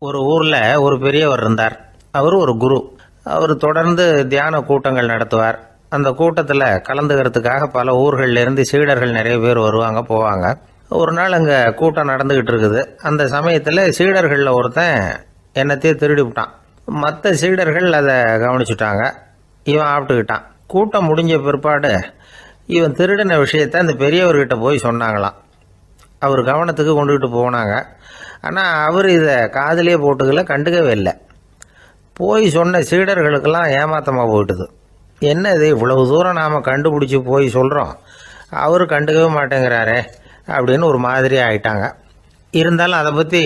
ஒரு ஊர்ல ஒரு பெரியவர் இருந்தார். அவர் ஒரு குரு. அவர் தொடர்ந்து தியான கூட்டங்கள் நடத்துவார். அந்த கூட்டத்தில் கலந்துக்கிறதுக்காக பல ஊர்கள்ல இருந்து சீடர்கள் நிறைய பேர் வருவாங்க போவாங்க. ஒரு நாள் அங்கே கூட்டம் நடந்துகிட்டு இருக்குது. அந்த சமயத்தில் சீடர்களில் ஒருத்தன் என்னத்தையும் திருடி விட்டான். மற்ற சீடர்கள் அதை கவனிச்சுட்டாங்க. இவன் ஆப்பிட்டுக்கிட்டான். கூட்டம் முடிஞ்ச பிற்பாடு இவன் திருடின விஷயத்தை அந்த பெரியவர்கிட்ட போய் சொன்னாங்களாம். அவர் கவனத்துக்கு கொண்டுகிட்டு போனாங்க. ஆனால் அவர் இதை காதிலே போட்டுக்கல, கண்டுக்கவே இல்லை. போய் சொன்ன சீடர்களுக்கெல்லாம் ஏமாத்தமாக போயிட்டுது. என்ன இது, இவ்வளவு தூரம் நாம் கண்டுபிடிச்சி போய் சொல்கிறோம், அவர் கண்டுக்கவே மாட்டேங்கிறாரே அப்படின்னு ஒரு மாதிரி ஆயிட்டாங்க. இருந்தாலும் அதை பற்றி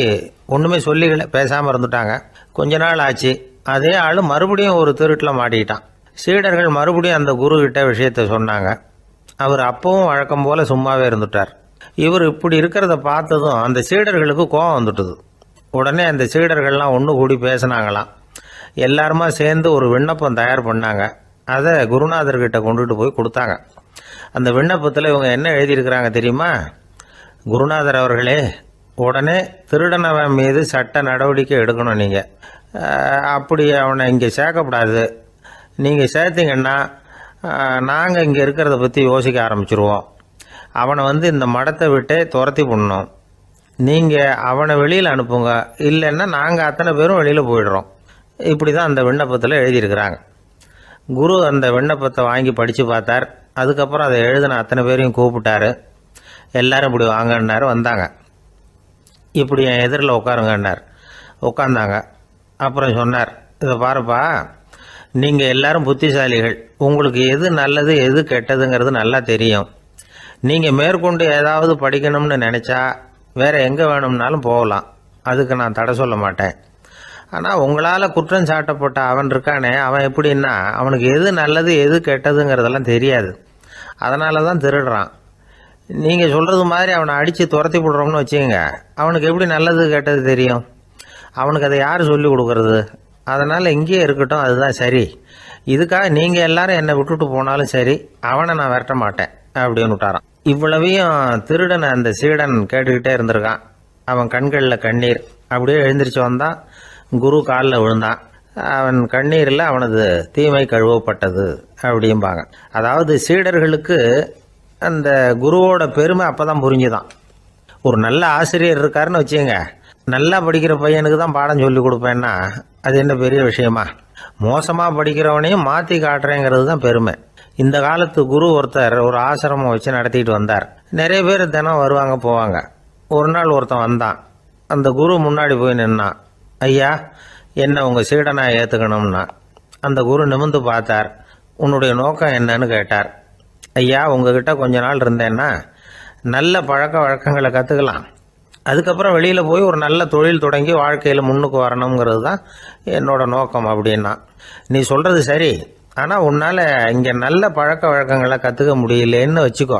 ஒன்றுமே சொல்லிக்கல, பேசாமல் இருந்துட்டாங்க. கொஞ்ச நாள் ஆச்சு. அதே ஆள் மறுபடியும் ஒரு திருட்டில் மாட்டிக்கிட்டான். சீடர்கள் மறுபடியும் அந்த குருக்கிட்ட விஷயத்தை சொன்னாங்க. அவர் அப்பவும் வழக்கம் போல் சும்மாவே இருந்துட்டார். இவர் இப்படி இருக்கிறத பார்த்ததும் அந்த சீடர்களுக்கு கோபம் வந்துட்டுது. உடனே அந்த சீடர்கள்லாம் ஒன்று கூடி பேசினாங்களாம். எல்லாருமா சேர்ந்து ஒரு விண்ணப்பம் தயார் பண்ணாங்க. அதை குருநாதர்கிட்ட கொண்டுட்டு போய் கொடுத்தாங்க. அந்த விண்ணப்பத்தில் இவங்க என்ன எழுதியிருக்கிறாங்க தெரியுமா? குருநாதர் அவர்களே, உடனே திருடனவன் மீது சட்ட நடவடிக்கை எடுக்கணும். நீங்கள் அப்படி அவனை இங்கே சேர்க்கக்கூடாது. நீங்கள் சேர்த்தீங்கன்னா நாங்கள் இங்கே இருக்கிறத பற்றி யோசிக்க ஆரம்பிச்சிருவோம். அவனை இந்த மடத்தை விட்டே துரத்தி பண்ணணும். நீங்கள் அவனை வெளியில் அனுப்புங்க, இல்லைன்னா நாங்கள் அத்தனை பேரும் வெளியில் போயிடுறோம். இப்படி தான் அந்த விண்ணப்பத்தில் எழுதியிருக்கிறாங்க. குரு அந்த விண்ணப்பத்தை வாங்கி படித்து பார்த்தார். அதுக்கப்புறம் அதை எழுதின அத்தனை பேரையும் கூப்பிட்டாரு. எல்லாரும் இப்படி வாங்கன்னாரு. வந்தாங்க. இப்படி என் எதிரில் உட்காருங்கன்னார். உட்காந்தாங்க. அப்புறம் சொன்னார், இதை பாருப்பா, நீங்கள் எல்லாரும் புத்திசாலிகள். உங்களுக்கு எது நல்லது எது கெட்டதுங்கிறது நல்லா தெரியும். நீங்கள் மேற்கொண்டு ஏதாவது படிக்கணும்னு நினச்சா வேறு எங்கே வேணும்னாலும் போகலாம். அதுக்கு நான் தடை சொல்ல மாட்டேன். ஆனால் உங்களால் குற்றம் சாட்டப்பட்ட அவன் இருக்கானே, அவன் எப்படின்னா அவனுக்கு எது நல்லது எது கெட்டதுங்கிறதெல்லாம் தெரியாது. அதனால தான் திருடுறான். நீங்கள் சொல்கிறது மாதிரி அவனை அடித்து துரத்தி விடுறோம்னு வச்சுக்கோங்க, அவனுக்கு எப்படி நல்லது கெட்டது தெரியும்? அவனுக்கு அதை யார் சொல்லி கொடுக்கறது? அதனால் இங்கேயே இருக்கட்டும், அதுதான் சரி. இதுக்காக நீங்கள் எல்லாரும் என்னை விட்டுட்டு போனாலும் சரி, அவனை நான் விரட்ட மாட்டேன் அப்படின்னு விட்டாரான். இவ்வளவையும் திருடனை அந்த சீடன் கேட்டுக்கிட்டே இருந்திருக்கான். அவன் கண்களில் கண்ணீர். அப்படியே எழுந்திரிச்சு வந்தான். குரு காலில் விழுந்தான். அவன் கண்ணீரில் அவனது தீமை கழுவப்பட்டது அப்படிம்பாங்க. அதாவது சீடர்களுக்கு அந்த குருவோட பெருமை அப்போ தான் புரிஞ்சுதான். ஒரு நல்ல ஆசிரியர் இருக்காருன்னு வச்சுங்க, நல்லா படிக்கிற பையனுக்கு தான் பாடம் சொல்லி கொடுப்பேன்னா அது என்ன பெரிய விஷயமா? மோசமாக படிக்கிறவனையும் மாற்றி காட்டுறேங்கிறது தான் பெருமை. இந்த காலத்து குரு ஒருத்தர் ஒரு ஆசிரமம் வச்சு நடத்திட்டு வந்தார். நிறைய பேர் தினம் வருவாங்க போவாங்க. ஒரு நாள் ஒருத்தன் வந்தான். அந்த குரு முன்னாடி போய் நின்னான். ஐயா, என்ன உங்கள் சீடனாக ஏற்றுக்கணும்னா. அந்த குரு நிமிர்ந்து பார்த்தார். உன்னுடைய நோக்கம் என்னன்னு கேட்டார். ஐயா, உங்ககிட்ட கொஞ்ச நாள் இருந்தேன்னா நல்ல பழக்க வழக்கங்களை கற்றுக்கலாம். அதுக்கப்புறம் வெளியில் போய் ஒரு நல்ல தொழில் தொடங்கி வாழ்க்கையில் முன்னுக்கு வரணுங்கிறது தான் என்னோட நோக்கம் அப்படின்னா. நீ சொல்கிறது சரி, ஆனால் உன்னால் இங்கே நல்ல பழக்க வழக்கங்களை கற்றுக்க முடியலேன்னு வச்சுக்கோ,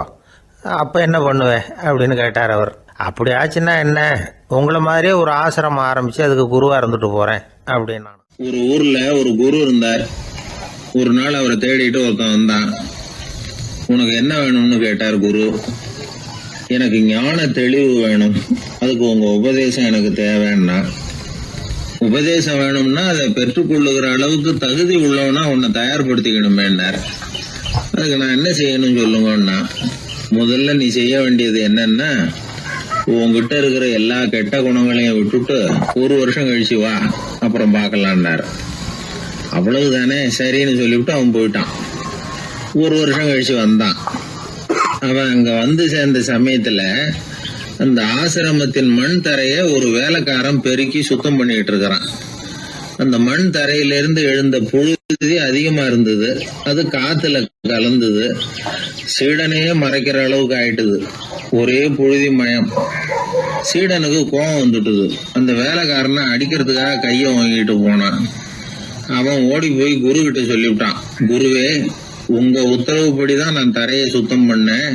அப்போ என்ன பண்ணுவேன் அப்படின்னு கேட்டார் அவர். அப்படி ஆச்சுன்னா என்ன, உங்களை மாதிரியே ஒரு ஆசிரமம் ஆரம்பித்து அதுக்கு குருவாக இருந்துட்டு போகிறேன் அப்படின்னா. ஒரு ஊரில் ஒரு குரு இருந்தார். ஒரு நாள் அவரை தேடிட்டு ஒருத்தன் வந்தான். உனக்கு என்ன வேணும்னு கேட்டார் குரு. எனக்கு ஞான தெளிவு வேணும், அதுக்கு உங்க உபதேசம் எனக்கு தேவைன்னா. உபதேசம் வேணும்னா அதை பெற்றுக்கொள்ளுகிற அளவுக்கு தகுதி உள்ளவனா உன்னை தயார்படுத்திக்கணுமேன்னார். அதுக்கு நான் என்ன செய்யணும்னு சொல்லுங்கன்னா, முதல்ல நீ செய்ய வேண்டியது என்னன்னா, உங்ககிட்ட இருக்கிற எல்லா கெட்ட குணங்களையும் விட்டுட்டு 1 வருஷம் கழிச்சு வா, அப்புறம் பார்க்கலான்னார். அவ்வளவுதானே, சரின்னு சொல்லிவிட்டு அவன் போயிட்டான். 1 வருஷம் கழிச்சு வந்தான். அவன் அங்க சேர்ந்த சமயத்துல அந்த ஆசிரமத்தின் மண் தரைய ஒரு வேலைக்காரன் பெருக்கி சுத்தம் பண்ணிட்டு இருக்கிறான். அந்த மண் தரையிலிருந்து எழுந்த புழுதி அதிகமா இருந்தது. அது காத்துல கலந்தது. சீடனையே மறைக்கிற அளவுக்கு ஆயிட்டுது. ஒரே புழுதி மயம். சீடனுக்கு கோபம் வந்துட்டுது. அந்த வேலைக்காரனை அடிக்கிறதுக்காக கையை வாங்கிட்டு போனான். அவன் ஓடி போய் குரு கிட்ட சொல்லிவிட்டான். குருவே, உங்க உத்தரவுப்படிதான் நான் தரையை சுத்தம் பண்ணேன்,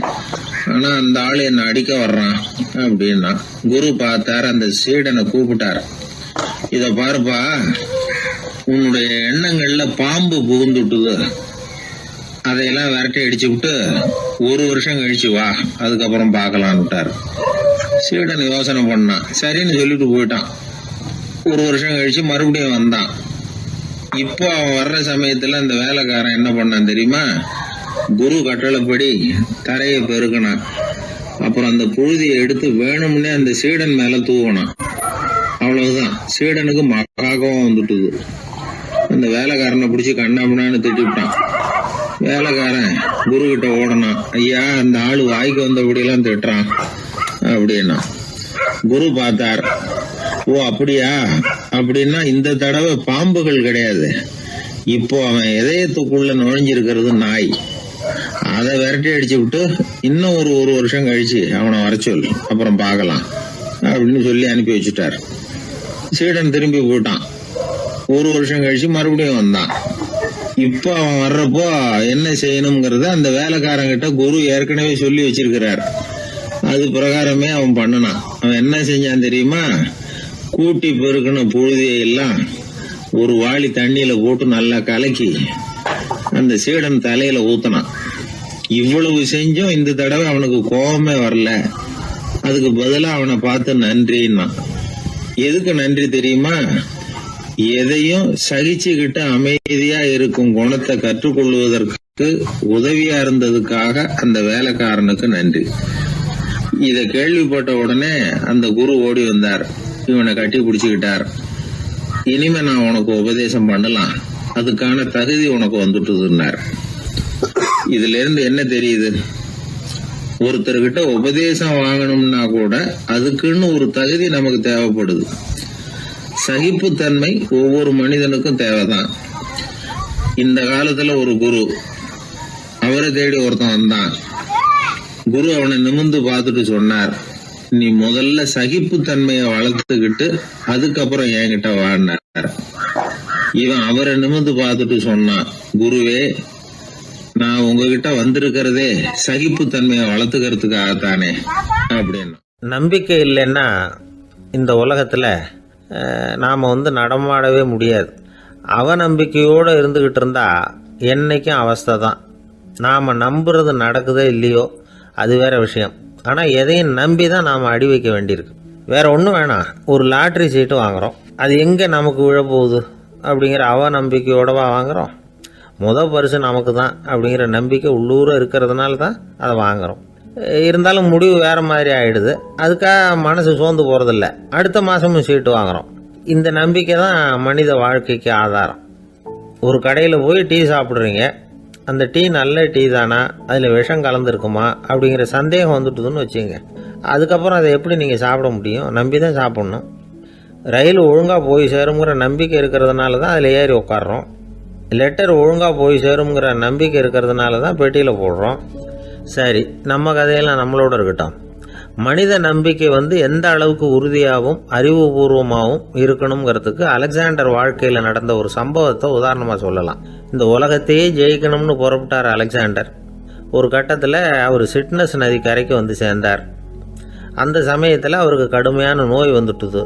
ஆனா அந்த ஆள் என்ன அடிக்க வர்றான் அப்படின்னா. குரு பார்த்தார். அந்த சீடனை கூப்பிட்டார். இத பாருப்பா, உன்னுடைய எண்ணங்கள்ல பாம்பு புகுந்துட்டுது. அதையெல்லாம் விரட்டி அடிச்சு விட்டு 1 வருஷம் கழிச்சு வா, அதுக்கப்புறம் பார்க்கலான்னு விட்டார். சீடன் யோசனை பண்ணான். சரின்னு சொல்லிட்டு போயிட்டான். ஒரு வருஷம் கழிச்சு மறுபடியும் வந்தான். இப்போ அவன் வர்ற சமயத்துல அந்த வேலைக்காரன் என்ன பண்ணான் தெரியுமா? குரு கட்டளைப்படி தரையை பெருக்கினான். அப்புறம் அந்த புழுதியை எடுத்து வேணும்னே அந்த சீடன் மேல தூவனான். அவ்வளவுதான், சீடனுக்கு மகாகம் வந்துட்டுது. அந்த வேலைக்காரனை பிடிச்சி கண்ணாமண்ணான்னு திட்டிவிட்டான். வேலைக்காரன் குரு கிட்ட ஓடனான். ஐயா, அந்த ஆளு வாய்க்கு வந்தபடியெல்லாம் திட்டுறான் அப்படின்னா. குரு பார்த்தார். ஓ அப்படியா? அப்படின்னா இந்த தடவை பாம்புகள் கிடையாது, இப்போ அவன் இதயத்துக்குள்ள நுழைஞ்சிருக்கிறது நாய். அதை விரட்டி அடிச்சு விட்டு இன்னும் ஒரு வருஷம் கழிச்சு அவனை வர சொல், அப்புறம் பார்க்கலாம் அப்படின்னு சொல்லி அனுப்பி வச்சுட்டார். சீடன் திரும்பி போயிட்டான். ஒரு வருஷம் கழிச்சு மறுபடியும் வந்தான். இப்போ அவன் வர்றப்போ என்ன செய்யணுங்கிறத அந்த வேலைக்காரங்கிட்ட குரு ஏற்கனவே சொல்லி வச்சிருக்கிறார். அது பிரகாரமே அவன் பண்ணனான். அவன் என்ன செஞ்சான் தெரியுமா? கூட்டி பெருக்கின புழுதியை எல்லாம் ஒரு வாளி தண்ணியில போட்டு நல்லா கலக்கி அந்த சீடன் தலையில ஊத்தினான். இவ்வளவு செஞ்சும் இந்த தடவை அவனுக்கு கோபமே வரல. அதுக்கு பதிலா அவனை பார்த்து நன்றின்னா. எதுக்கு நன்றி தெரியுமா? எதையும் சகிச்சுக்கிட்டு அமைதியா இருக்கும் குணத்தை கற்றுக்கொள்வதற்கு உதவியா இருந்ததுக்காக அந்த வேலைக்காரனுக்கு நன்றி. இத கேள்விப்பட்ட உடனே அந்த குரு ஓடி வந்தார். இவனை கட்டி பிடிச்சுக்கிட்டார். இனிமே நான் உனக்கு உபதேசம் பண்ணலாம், அதுக்கான தகுதி உனக்கு வந்துட்டுதுன்னார். இதுல இருந்து என்ன தெரியுது? ஒருத்தர்கிட்ட உபதேசம் வாங்கணும்னா கூட அதுக்குன்னு ஒரு தகுதி நமக்கு தேவைப்படுது. சகிப்புத்தன்மை ஒவ்வொரு மனிதனுக்கும் தேவைதான். இந்த காலத்துல ஒரு குரு, அவரை தேடி ஒருத்தன் வந்தான். குரு அவனை நிமிர்ந்து பார்த்துட்டு சொன்னார், நீ முதல்ல சகிப்புத்தன்மைய வளர்த்துக்கிட்டு அதுக்கப்புறம் என்கிட்ட வாழ்னார். இவன் அவரை நிமிர்ந்து பார்த்துட்டு சொன்னான், குருவே, நான் உங்ககிட்ட வந்திருக்கிறதே சகிப்புத்தன்மைய வளர்த்துக்கிறதுக்காகத்தானே அப்படின்னு. நம்பிக்கை இல்லைன்னா இந்த உலகத்தில் நாம் நடமாடவே முடியாது. அவநம்பிக்கையோடு இருந்துக்கிட்டு இருந்தால் என்றைக்கும் அவஸ்தை தான். நாம் நம்புறது நடக்குதோ இல்லையோ அது வேற விஷயம். ஆனால் எதையும் நம்பி தான் நாம் அடி வைக்க வேண்டியிருக்கு. வேறு ஒன்றும் வேணாம், ஒரு லாட்ரி சீட்டு வாங்குகிறோம், அது எங்கே நமக்கு விழப்போகுது அப்படிங்கிற அவநம்பிக்கையோடவா வாங்குகிறோம்? பரிசு நமக்கு தான் அப்படிங்கிற நம்பிக்கை உள்ளூர இருக்கிறதுனால தான் அதை வாங்குகிறோம். இருந்தாலும் முடிவு வேறு மாதிரி ஆகிடுது. அதுக்காக மனசு சோர்ந்து போகிறதில்ல, அடுத்த மாதமும் சீட்டு வாங்குகிறோம். இந்த நம்பிக்கை தான் மனித வாழ்க்கைக்கு ஆதாரம். ஒரு கடையில் போய் டீ சாப்பிட்றீங்க, அந்த டீ நல்ல டீ தானா, அதில் விஷம் கலந்துருக்குமா அப்படிங்கிற சந்தேகம் வந்துட்டுதுன்னு வச்சுங்க. அதுக்கப்புறம் அதை எப்படி நீங்கள் சாப்பிட முடியும்? நம்பி தான் சாப்பிட்ணும். ரயில் ஒழுங்காக போய் சேருங்கிற நம்பிக்கை இருக்கிறதுனால தான் அதில் ஏறி உட்காடுறோம். லெட்டர் ஒழுங்காக போய் சேருங்கிற நம்பிக்கை இருக்கிறதுனால தான் பெட்டியில் போடுறோம். சரி, நம்ம கதையெல்லாம் நம்மளோட இருக்கட்டும். மனித நம்பிக்கை எந்த அளவுக்கு உறுதியாகவும் அறிவுபூர்வமாகவும் இருக்கணுங்கிறதுக்கு அலெக்சாண்டர் வாழ்க்கையில் நடந்த ஒரு சம்பவத்தை உதாரணமாக சொல்லலாம். இந்த உலகத்தையே ஜெயிக்கணும்னு புறப்பட்டார் அலெக்சாண்டர். ஒரு கட்டத்தில் அவர் சிட்னஸ் நதி கரைக்கு சேர்ந்தார். அந்த சமயத்தில் அவருக்கு கடுமையான நோய் வந்துட்டுது.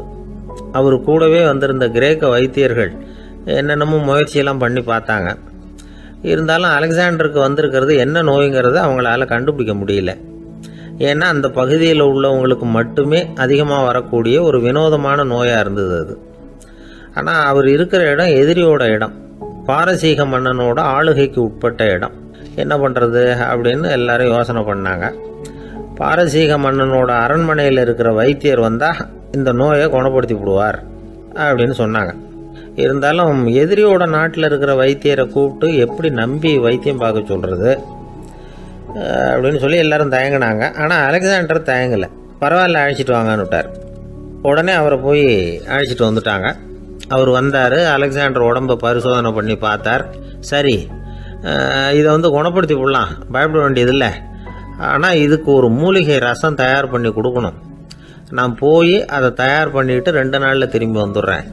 அவர் கூடவே வந்திருந்த கிரேக்க வைத்தியர்கள் என்னென்னமோ முயற்சியெல்லாம் பண்ணி பார்த்தாங்க. இருந்தாலும் அலெக்சாண்டருக்கு வந்திருக்கிறது என்ன நோய்ங்கிறத அவங்களால கண்டுபிடிக்க முடியல. ஏன்னா அந்த பகுதியில் உள்ளவங்களுக்கு மட்டுமே அதிகமாக வரக்கூடிய ஒரு வினோதமான நோயாக இருந்தது அது. ஆனால் அவர் இருக்கிற இடம் எதிரியோட இடம், பாரசீக மன்னனோட ஆளுகைக்கு உட்பட்ட இடம். என்ன பண்ணுறது அப்படின்னு எல்லாரும் யோசனை பண்ணாங்க. பாரசீக மன்னனோட அரண்மனையில் இருக்கிற வைத்தியர் வந்தால் இந்த நோயை குணப்படுத்தி விடுவார் அப்படின்னு சொன்னாங்க. இருந்தாலும் எதிரியோட நாட்டில் இருக்கிற வைத்தியரை கூப்பிட்டு எப்படி நம்பி வைத்தியம் பார்க்க சொல்கிறது அப்படின்னு சொல்லி எல்லாரும் தயங்கினாங்க. ஆனால் அலெக்சாண்டர் தயங்கலை. பரவாயில்ல, அழைச்சிட்டு வாங்கன்னு விட்டார். உடனே அவரை போய் அழைச்சிட்டு வந்துட்டாங்க. அவர் வந்தார். அலெக்சாண்டர் உடம்பை பரிசோதனை பண்ணி பார்த்தார். சரி, இதை குணப்படுத்தி விடலாம், பயப்பட வேண்டியதில்லை. ஆனால் இதுக்கு ஒரு மூலிகை ரசம் தயார் பண்ணி கொடுக்கணும். நான் போய் அதை தயார் பண்ணிவிட்டு 2 நாளில் திரும்பி வந்துடுறேன்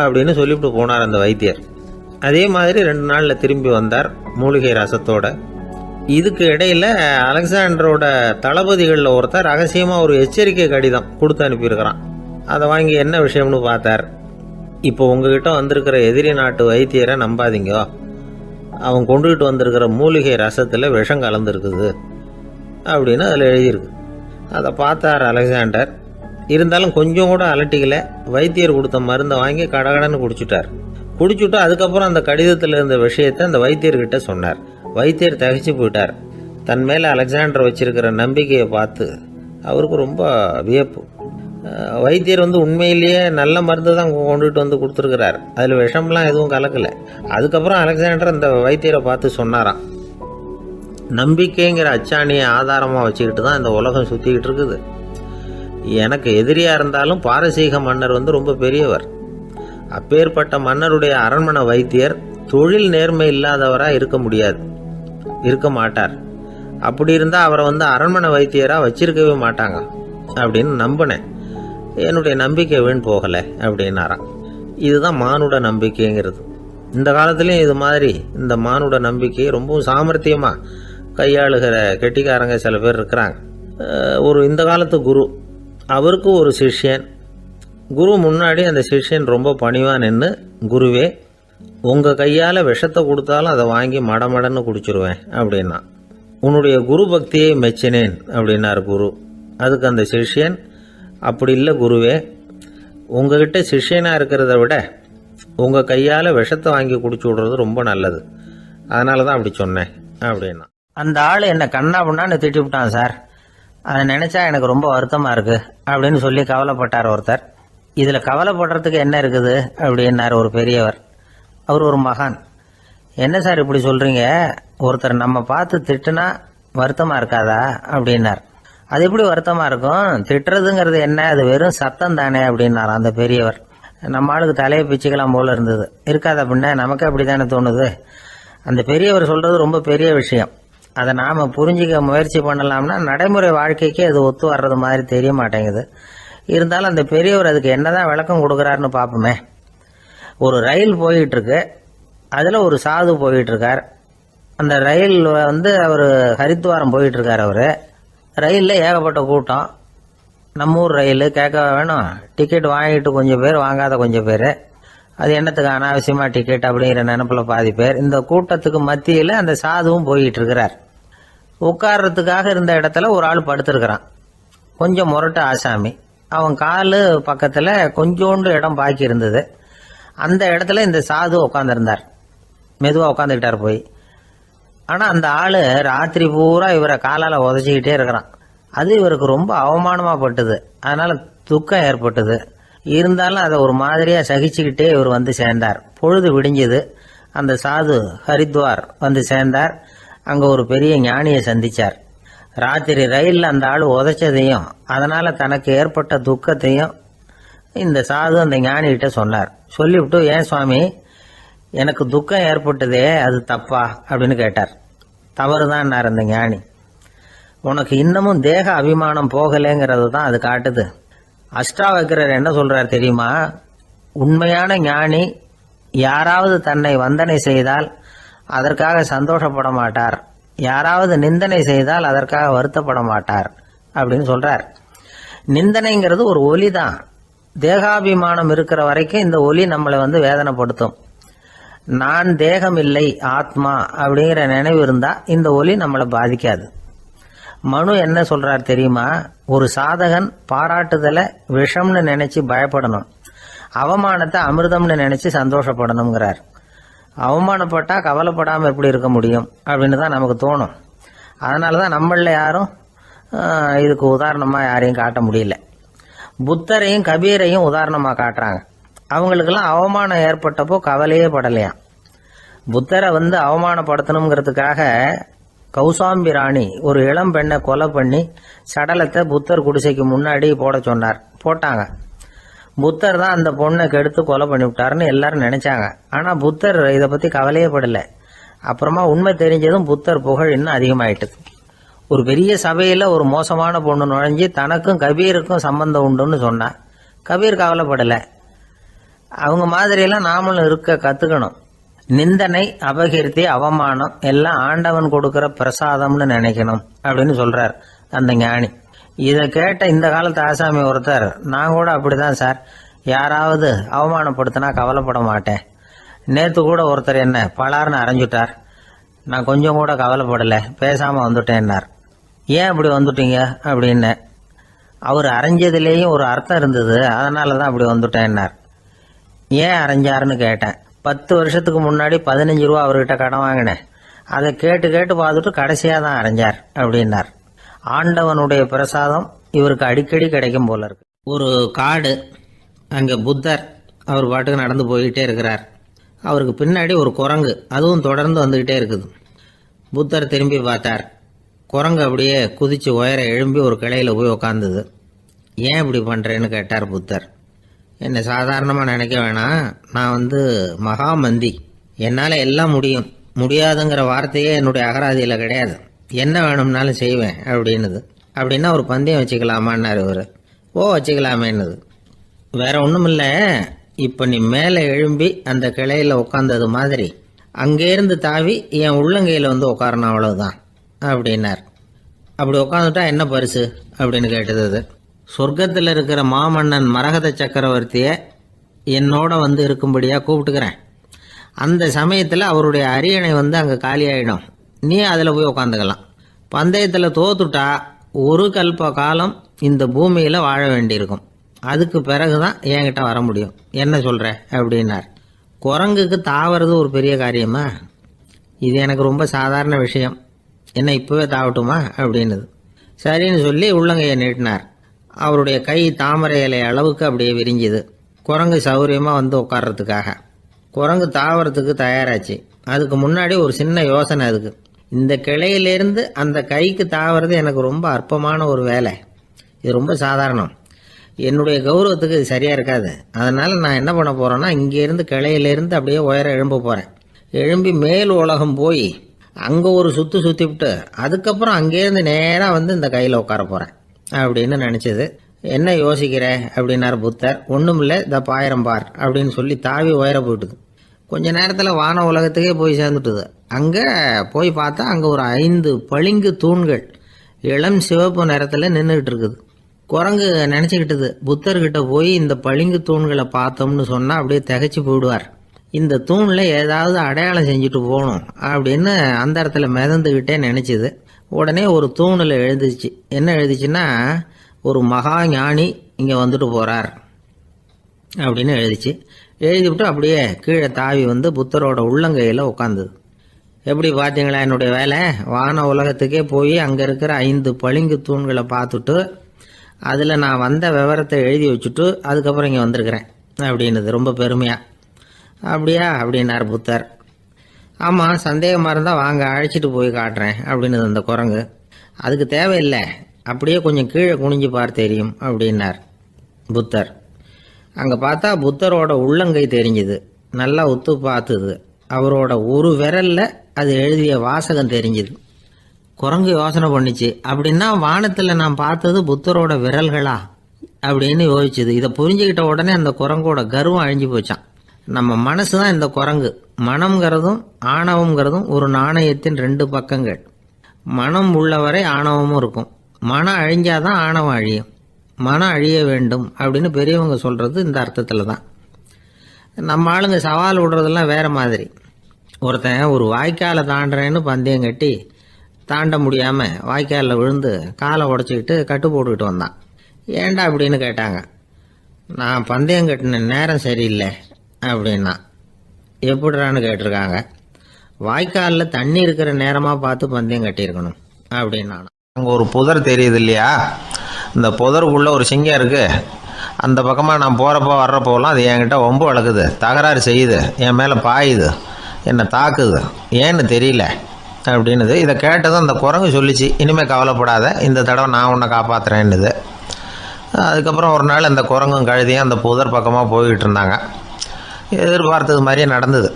அப்படின்னு சொல்லிவிட்டு போனார் அந்த வைத்தியர். அதே மாதிரி 2 நாளில் திரும்பி வந்தார் மூலிகை ரசத்தோட. இதுக்கு இடையில் அலெக்சாண்டரோட தளபதிகளில் ஒருத்தர் ரகசியமாக ஒரு எச்சரிக்கை கடிதம் கொடுத்து அனுப்பியிருக்கிறான். அதை வாங்கி என்ன விஷயம்னு பார்த்தார். இப்போ உங்ககிட்ட வந்திருக்கிற எதிரி நாட்டு வைத்தியரை நம்பாதீங்க, அவன் கொண்டுகிட்டு வந்திருக்கிற மூலிகை ரசத்தில் விஷம் கலந்துருக்குது அப்படின்னு அதில் எழுதியிருக்கு. அதை பார்த்தார் அலெக்சாண்டர். இருந்தாலும் கொஞ்சம் கூட அலட்டிக்கல. வைத்தியர் கொடுத்த மருந்தை வாங்கி கடகடன்னு குடிச்சுட்டார். குடிச்சுட்டு அதுக்கப்புறம் அந்த கடிதத்தில் இருந்த விஷயத்தை அந்த வைத்தியர்கிட்ட சொன்னார். வைத்தியர் தகைச்சு போயிட்டார். தன் மேலே அலெக்சாண்டர் வச்சிருக்கிற நம்பிக்கையை பார்த்து அவருக்கு ரொம்ப வியப்பு. வைத்தியர் உண்மையிலேயே நல்ல மருந்து தான் கொண்டுட்டு வந்து கொடுத்துருக்கிறார். அதில் விஷம்லாம் எதுவும் கலக்கலை. அதுக்கப்புறம் அலெக்சாண்டர் அந்த வைத்தியரை பார்த்து சொன்னாராம், நம்பிக்கைங்கிற அச்சாணியை ஆதாரமாக வச்சுக்கிட்டு தான் இந்த உலகம் சுற்றிக்கிட்டு இருக்குது. எனக்கு எதிரியாக இருந்தாலும் பாரசீக மன்னர் ரொம்ப பெரியவர். அப்பேற்பட்ட மன்னருடைய அரண்மனை வைத்தியர் தொழில் நேர்மை இல்லாதவராக இருக்க மாட்டார். அப்படி இருந்தால் அவரை அரண்மனை வைத்தியராக வச்சிருக்கவே மாட்டாங்க அப்படின்னு நம்பினேன். என்னுடைய நம்பிக்கை வீண் போகலை அப்படின்னாராம். இதுதான் மானுட நம்பிக்கைங்கிறது. இந்த காலத்துலேயும் இது மாதிரி இந்த மானுட நம்பிக்கையை ரொம்பவும் சாமர்த்தியமாக கையாளுகிற கெட்டிக்காரங்க சில பேர் இருக்கிறாங்க. இந்த காலத்து குரு, அவருக்கு ஒரு சிஷ்யன். குரு முன்னாடி அந்த சிஷ்யன் ரொம்ப பணிவாக நின்று, குருவே, உங்கள் கையால் விஷத்தை கொடுத்தாலும் அதை வாங்கி மடமடன்னு குடிச்சிருவேன் அப்படின்னா. உன்னுடைய குரு பக்தியை மெச்சினேன் அப்படின்னார் குரு. அதுக்கு அந்த சிஷ்யன், அப்படி இல்லை குருவே, உங்ககிட்ட சிஷ்யனாக இருக்கிறத விட உங்கள் கையால் விஷத்தை வாங்கி குடிச்சு விடுறது ரொம்ப நல்லது, அதனால தான் அப்படி சொன்னேன் அப்படின்னா. அந்த ஆள் என்னை கண்ணா பண்ணான்னு திட்டி விட்டான் சார், அதை நினச்சா எனக்கு ரொம்ப வருத்தமாக இருக்குது அப்படின்னு சொல்லி கவலைப்பட்டார் ஒருத்தர். இதில் கவலைப்படுறதுக்கு என்ன இருக்குது அப்படின்னார் ஒரு பெரியவர். அவர் ஒரு மகான். என்ன சார் இப்படி சொல்கிறீங்க, ஒருத்தர் நம்ம பார்த்து திட்டுனா வருத்தமாக இருக்காதா அப்படின்னார். அது எப்படி வருத்தமாக இருக்கும், திட்டுறதுங்கிறது என்ன, அது வெறும் சத்தம் தானே அப்படின்னார் அந்த பெரியவர். நம்ம ஆளுக்கு தலையை பிச்சுக்கலாம் போல இருந்தது. இருக்காத அப்படின்னா நமக்கு அப்படி தானே தோணுது. அந்த பெரியவர் சொல்கிறது ரொம்ப பெரிய விஷயம். அதை நாம் புரிஞ்சிக்க முயற்சி பண்ணலாம்னா நடைமுறை வாழ்க்கைக்கு அது ஒத்து வர்றது மாதிரி தெரிய மாட்டேங்குது. இருந்தாலும் அந்த பெரியவர் அதுக்கு என்னதான் விளக்கம் கொடுக்குறாருன்னு பார்ப்போமே. ஒரு ரயில் போயிட்டுருக்கு, அதில் ஒரு சாது போயிட்டுருக்கார். அந்த ரயில் அவர் ஹரித்வாரம் போயிட்டுருக்கார். அவர் ரயிலில் ஏகப்பட்ட கூட்டம். நம்ம ஊர் ரயில் கேட்க வேணும், டிக்கெட் வாங்கிட்டு கொஞ்சம் பேர், வாங்காத கொஞ்சம் பேர். அது என்னத்துக்கு அனாவசியமாக டிக்கெட் அப்படிங்கிற நினைப்பில் பாதி பேர். இந்த கூட்டத்துக்கு மத்தியில் அந்த சாதுவும் போயிட்டு இருக்கிறார். உட்கார்றதுக்காக இருந்த இடத்துல ஒரு ஆள் படுத்திருக்கிறான், கொஞ்சம் முரட்டு ஆசாமி. அவன் காலு பக்கத்தில் கொஞ்சோண்டு இடம் பாக்கி இருந்தது. அந்த இடத்துல இந்த சாது உட்காந்துருந்தார். மெதுவாக உட்காந்துக்கிட்டார் போய். ஆனால் அந்த ஆள் ராத்திரி பூரா இவரை காலால் உதச்சிக்கிட்டே இருக்கிறான். அது இவருக்கு ரொம்ப அவமானமாக பட்டுது. அதனால் துக்கம் ஏற்பட்டது. இருந்தாலும் அதை ஒரு மாதிரியாக சகிச்சுக்கிட்டே இவர் சேர்ந்தார். பொழுது விடிஞ்சது. அந்த சாது ஹரித்வார் சேர்ந்தார். அங்கே ஒரு பெரிய ஞானியை சந்திச்சார். ராத்திரி ரயிலில் அந்த ஆள் உதைச்சதையும் அதனால் தனக்கு ஏற்பட்ட துக்கத்தையும் இந்த சாது அந்த ஞானிகிட்ட சொன்னார். சொல்லிவிட்டு, ஏன் சுவாமி, எனக்கு துக்கம் ஏற்பட்டதே அது தப்பா அப்படின்னு கேட்டார். தவறுதான்னார் அந்த ஞானி. உனக்கு இன்னமும் தேக அபிமானம் போகலைங்கிறது தான் அது காட்டுது. அஷ்டாவக்கிரர் என்ன சொல்றார் தெரியுமா, உண்மையான ஞானி யாராவது தன்னை வந்தனை செய்தால் அதற்காக சந்தோஷப்பட மாட்டார், யாராவது நிந்தனை செய்தால் அதற்காக வருத்தப்பட மாட்டார் அப்படின்னு சொல்றார். நிந்தனைங்கிறது ஒரு ஒலி தான். தேகாபிமானம் இருக்கிற வரைக்கும் இந்த ஒலி நம்மளை வேதனைப்படுத்தும். நான் தேகம் இல்லை, ஆத்மா அப்படிங்கிற நினைவு இருந்தா இந்த ஒலி நம்மளை பாதிக்காது. மனு என்ன சொல்றார் தெரியுமா, ஒரு சாதகன் பாராட்டுதலை விஷம்னு நினைச்சு பயப்படணும், அவமானத்தை அமிர்தம்னு நினைச்சு சந்தோஷப்படணுங்கிறார். அவமானப்பட்டா கவலைப்படாமல் எப்படி இருக்க முடியும் அப்படின்னு தான் நமக்கு தோணும். அதனால தான் நம்மள யாரும் இதுக்கு உதாரணமாக யாரையும் காட்ட முடியல. புத்தரையும் கபீரையும் உதாரணமாக காட்டுறாங்க. அவங்களுக்கெல்லாம் அவமானம் ஏற்பட்டப்போ கவலையே படலையாம். புத்தரை அவமானப்படுத்தணுங்கிறதுக்காக கௌசாம்பி ராணி ஒரு இளம் பெண்ணை கொலை பண்ணி சடலத்தை புத்தர் குடிசைக்கு முன்னாடி போட சொன்னார். போட்டாங்க. புத்தர் தான் அந்த பொண்ணை கெடுத்து கொலை பண்ணி விட்டாருன்னு எல்லாரும் நினைச்சாங்க. ஆனால் புத்தர் இதை பற்றி கவலையே படலை. அப்புறமா உண்மை தெரிஞ்சதும் புத்தர் புகழ் இன்னும் அதிகமாயிட்டுது. ஒரு பெரிய சபையில் ஒரு மோசமான பொண்ணு நுழைஞ்சி தனக்கும் கபீருக்கும் சம்பந்தம் உண்டுன்னு சொன்னா. கபீர் கவலைப்படலை. அவங்க மாதிரியெல்லாம் நாமளும் இருக்க கற்றுக்கணும். நிந்தனை, அபகீர்த்தி, அவமானம் எல்லாம் ஆண்டவன் கொடுக்கிற பிரசாதம்னு நினைக்கணும் அப்படின்னு சொல்றார் அந்த ஞானி. இதை கேட்ட இந்த காலத்து ஆசாமி ஒருத்தர், நான் கூட அப்படிதான் சார், யாராவது அவமானப்படுத்தினா கவலைப்பட மாட்டேன். நேற்று கூட ஒருத்தர் என்ன பலார்னு அரைஞ்சுட்டார், நான் கொஞ்சம் கூட கவலைப்படலை, பேசாமல் வந்துட்டேன்னார். ஏன் அப்படி வந்துட்டீங்க அப்படின்னு. அவர் அரைஞ்சதுலேயும் ஒரு அர்த்தம் இருந்தது, அதனால தான் அப்படி வந்துட்டேன்னார். ஏன் அரைஞ்சாருன்னு கேட்டேன். 10 வருஷத்துக்கு முன்னாடி 15 ரூபா அவர்கிட்ட கடன் வாங்கினேன். அதை கேட்டு கேட்டு பார்த்துட்டு கடைசியாக தான் அரைஞ்சார் அப்படின்னார். ஆண்டவனுடைய பிரசாதம் இவருக்கு அடிக்கடி கிடைக்கும் போல இருக்கு. ஒரு காடு, அங்கே புத்தர் அவர் பாட்டுக்கு நடந்து போய்கிட்டே இருக்கிறார். அவருக்கு பின்னாடி ஒரு குரங்கு, அதுவும் தொடர்ந்து வந்துக்கிட்டே இருக்குது. புத்தர் திரும்பி பார்த்தார். குரங்கு அப்படியே குதித்து உயர எழும்பி ஒரு கிளையில் போய் உக்காந்துது. ஏன் இப்படி பண்ணுறேன்னு கேட்டார் புத்தர். என்னை சாதாரணமாக நினைக்க வேணாம், நான் மகாமந்தி, என்னால் எல்லாம் முடியும், முடியாதுங்கிற வார்த்தையே என்னுடைய அகராதியில் கிடையாது, என்ன வேணும்னாலும் செய்வேன் அப்படின்னுது. அப்படின்னா ஒரு பந்தயம் வச்சுக்கலாமான்னார் இவர். ஓ வச்சுக்கலாமேன்னுது. வேற ஒன்றும் இல்லை, இப்போ நீ மேலே எழும்பி அந்த கிளையில் உட்காந்தது மாதிரி அங்கேருந்து தாவி என் உள்ளங்கையில் உட்காரணும், அவ்வளவுதான் அப்படின்னார். அப்படி உட்காந்துட்டா என்ன பரிசு அப்படின்னு கேட்டது அது. சொர்க்கத்தில் இருக்கிற மாமன்னன் மரகத சக்கரவர்த்தியை என்னோட இருக்கும்படியாக கூப்பிட்டுக்கிறேன். அந்த சமயத்தில் அவருடைய அரியணை அங்கே காலியாயிடும், நீ அதில் போய் உட்காந்துக்கலாம். பந்தயத்தில் தோத்துட்டா ஒரு கல்ப காலம் இந்த பூமியில் வாழ வேண்டியிருக்கும், அதுக்கு பிறகு தான் என்கிட்ட வர முடியும், என்ன சொல்கிற அப்படின்னார். குரங்குக்கு தாவறது ஒரு பெரிய காரியமா? இது எனக்கு ரொம்ப சாதாரண விஷயம், என்ன இப்போவே தாவட்டுமா அப்படின்னுது. சரின்னு சொல்லி உள்ளங்கையை நீட்டினார். அவருடைய கை தாமரை இலை அளவுக்கு அப்படியே விரிஞ்சுது. குரங்கு சௌரியமாக உட்கார்றதுக்காக. குரங்கு தாவறதுக்கு தயாராச்சு. அதுக்கு முன்னாடி ஒரு சின்ன யோசனை அதுக்கு. இந்த கிளையிலேருந்து அந்த கைக்கு தாவறது எனக்கு ரொம்ப அற்பமான ஒரு வேலை, இது ரொம்ப சாதாரணம், என்னுடைய கௌரவத்துக்கு இது சரியாக இருக்காது. அதனால் நான் என்ன பண்ண போகிறேன்னா, இங்கேருந்து கிளையிலேருந்து அப்படியே உயர எழும்ப போகிறேன். எழும்பி மேல் உலகம் போய் அங்கே ஒரு சுற்றிவிட்டு அதுக்கப்புறம் அங்கேருந்து நேராக இந்த கையில் உட்கார போகிறேன் அப்படின்னு நினச்சிது. என்ன யோசிக்கிற அப்படின்னார் புத்தர். ஒன்றும் இல்லை, இந்த பாயிரம் பார் அப்படின்னு சொல்லி தாவி உயர போயிட்டுது. கொஞ்ச நேரத்தில் வான உலகத்துக்கே போய் சேர்ந்துட்டுது. அங்கே போய் பார்த்தா அங்கே ஒரு 5 பளிங்கு தூண்கள் இளம் சிவப்பு நிறத்தில் நின்றுக்கிட்டு இருக்குது. குரங்கு நினச்சிக்கிட்டது, புத்தர்கிட்ட போய் இந்த பளிங்கு தூண்களை பார்த்தோம்னு சொன்னால் அப்படியே திகைச்சு போயிடுவார், இந்த தூணில் ஏதாவது அடையாளம் செஞ்சுட்டு போகணும் அப்படின்னு அந்த இடத்துல மிதந்துக்கிட்டே நினச்சிது. உடனே ஒரு தூணில் எழுதிச்சு. என்ன எழுதிச்சுன்னா, ஒரு மகா ஞானி இங்கே வந்துட்டு போகிறார் அப்படின்னு எழுதிச்சு. எழுதிவிட்டு அப்படியே கீழே தாவி புத்தரோட உள்ளங்கையில் உட்காந்துது. எப்படி பார்த்தீங்களா என்னுடைய வேலை? வான உலகத்துக்கே போய் அங்கே இருக்கிற 5 பளிங்கு தூண்களை பார்த்துட்டு அதில் நான் வந்த விவரத்தை எழுதி வச்சுட்டு அதுக்கப்புறம் இங்கே வந்திருக்கிறேன் அப்படின்னுது ரொம்ப பெருமையாக. அப்படியா அப்படின்னார் புத்தர். ஆமாம், சந்தேகமாக இருந்தால் வாங்க, அழைச்சிட்டு போய் காட்டுறேன் அப்படின்னுது அந்த குரங்கு. அதுக்கு தேவையில்லை, அப்படியே கொஞ்சம் கீழே குனிஞ்சு பார்த்து தெரியும் அப்படின்னார் புத்தர். அங்கே பார்த்தா புத்தரோட உள்ளங்கை தெரிஞ்சுது. நல்லா உத்து பார்த்துது. அவரோட ஒரு விரலில் அது எழுதிய வாசகம் தெரிஞ்சுது. குரங்கு யோசனை பண்ணிச்சு, அப்படின்னா வானத்தில் நான் பார்த்தது புத்தரோட விரல்களா அப்படின்னு யோசிச்சுது. இதை புரிஞ்சுக்கிட்ட உடனே அந்த குரங்கோட கர்வம் அழிஞ்சு போச்சான். நம்ம மனசு தான் இந்த குரங்கு. மனம்ங்கிறதும் ஆணவம்ங்கிறதும் ஒரு நாணயத்தின் 2 பக்கங்கள். மனம் உள்ளவரை ஆணவமும் இருக்கும். மனம் அழிஞ்சாதான் ஆணவம் அழியும். மனம் அழிய வேண்டும் அப்படின்னு பெரியவங்க சொல்கிறது இந்த அர்த்தத்தில் தான். நம்ம ஆளுங்க சவால் விடுறதெல்லாம் வேறு மாதிரி. ஒருத்தன் ஒரு வாய்க்காலை தாண்டுறேன்னு பந்தயம் கட்டி தாண்ட முடியாமல் வாய்க்காலில் விழுந்து காலை உடச்சிக்கிட்டு கட்டு போட்டுக்கிட்டு வந்தான். ஏன்டா அப்படின்னு கேட்டாங்க. நான் பந்தயம் கட்டின நேரம் சரியில்லை அப்படின்னா. எப்படிறான்னு கேட்டிருக்காங்க. வாய்க்காலில் தண்ணி இருக்கிற நேரமாக பார்த்து பந்தயம் கட்டியிருக்கணும் அப்படின்னா. அங்கே ஒரு புதர் தெரியுது இல்லையா, இந்த புதருக்குள்ளே ஒரு சிங்கம் இருக்குது. அந்த பக்கமாக நான் போகிறப்போ வர்றப்போலாம் அது என்கிட்ட வம்பு வளர்க்குது, தகராறு செய்யுது, என் மேலே பாயுது, என்னை தாக்குது, ஏன்னு தெரியல அப்படின்னுது. இதை கேட்டதும் அந்த குரங்கு சொல்லிச்சு, இனிமேல் கவலைப்படாத, இந்த தடவை நான் உன்னை காப்பாற்றுறேன்னுது. அதுக்கப்புறம் ஒரு நாள் அந்த குரங்கும் கழுதியும் அந்த புதர் பக்கமாக போய்கிட்டு இருந்தாங்க. எதிர்பார்த்தது மாதிரியே நடந்தது.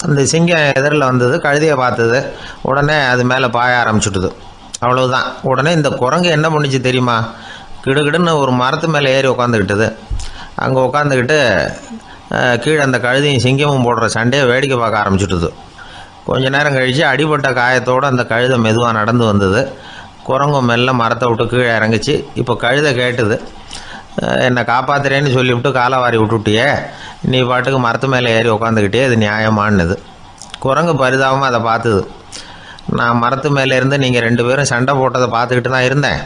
அந்த சிங்கம் எதிரில் வந்தது, கழுதியை பார்த்தது, உடனே அது மேலே பாய ஆரம்பிச்சுட்டுது. அவ்வளவுதான். உடனே இந்த குரங்கு என்ன பண்ணிச்சு தெரியுமா, கிடுகிடுன்னு ஒரு மரத்து மேலே ஏறி உட்காந்துக்கிட்டது. அங்கே உட்காந்துக்கிட்டு கீழே அந்த கழுதியும் சிங்கமும் போடுற சண்டையை வேடிக்கை பார்க்க ஆரம்பிச்சுட்டுது. கொஞ்ச நேரம் கழித்து அடிபட்ட காயத்தோடு அந்த கழுதை மெதுவாக நடந்து வந்தது. குரங்கும் மெல்ல மரத்தை விட்டு கீழே இறங்குச்சு. இப்போ கழுதை கேட்டுது, என்னை காப்பாற்றுறேன்னு சொல்லிவிட்டு காலை வாரி விட்டுட்டியே, நீ பாட்டுக்கு மரத்து மேலே ஏறி உட்காந்துக்கிட்டே, இது நியாயமானது. குரங்கு பரிதாபமாக அதை பார்த்துது. நான் மரத்து மேலே இருந்து நீங்கள் 2 பேரும் சண்டை போட்டதை பார்த்துக்கிட்டு தான் இருந்தேன்.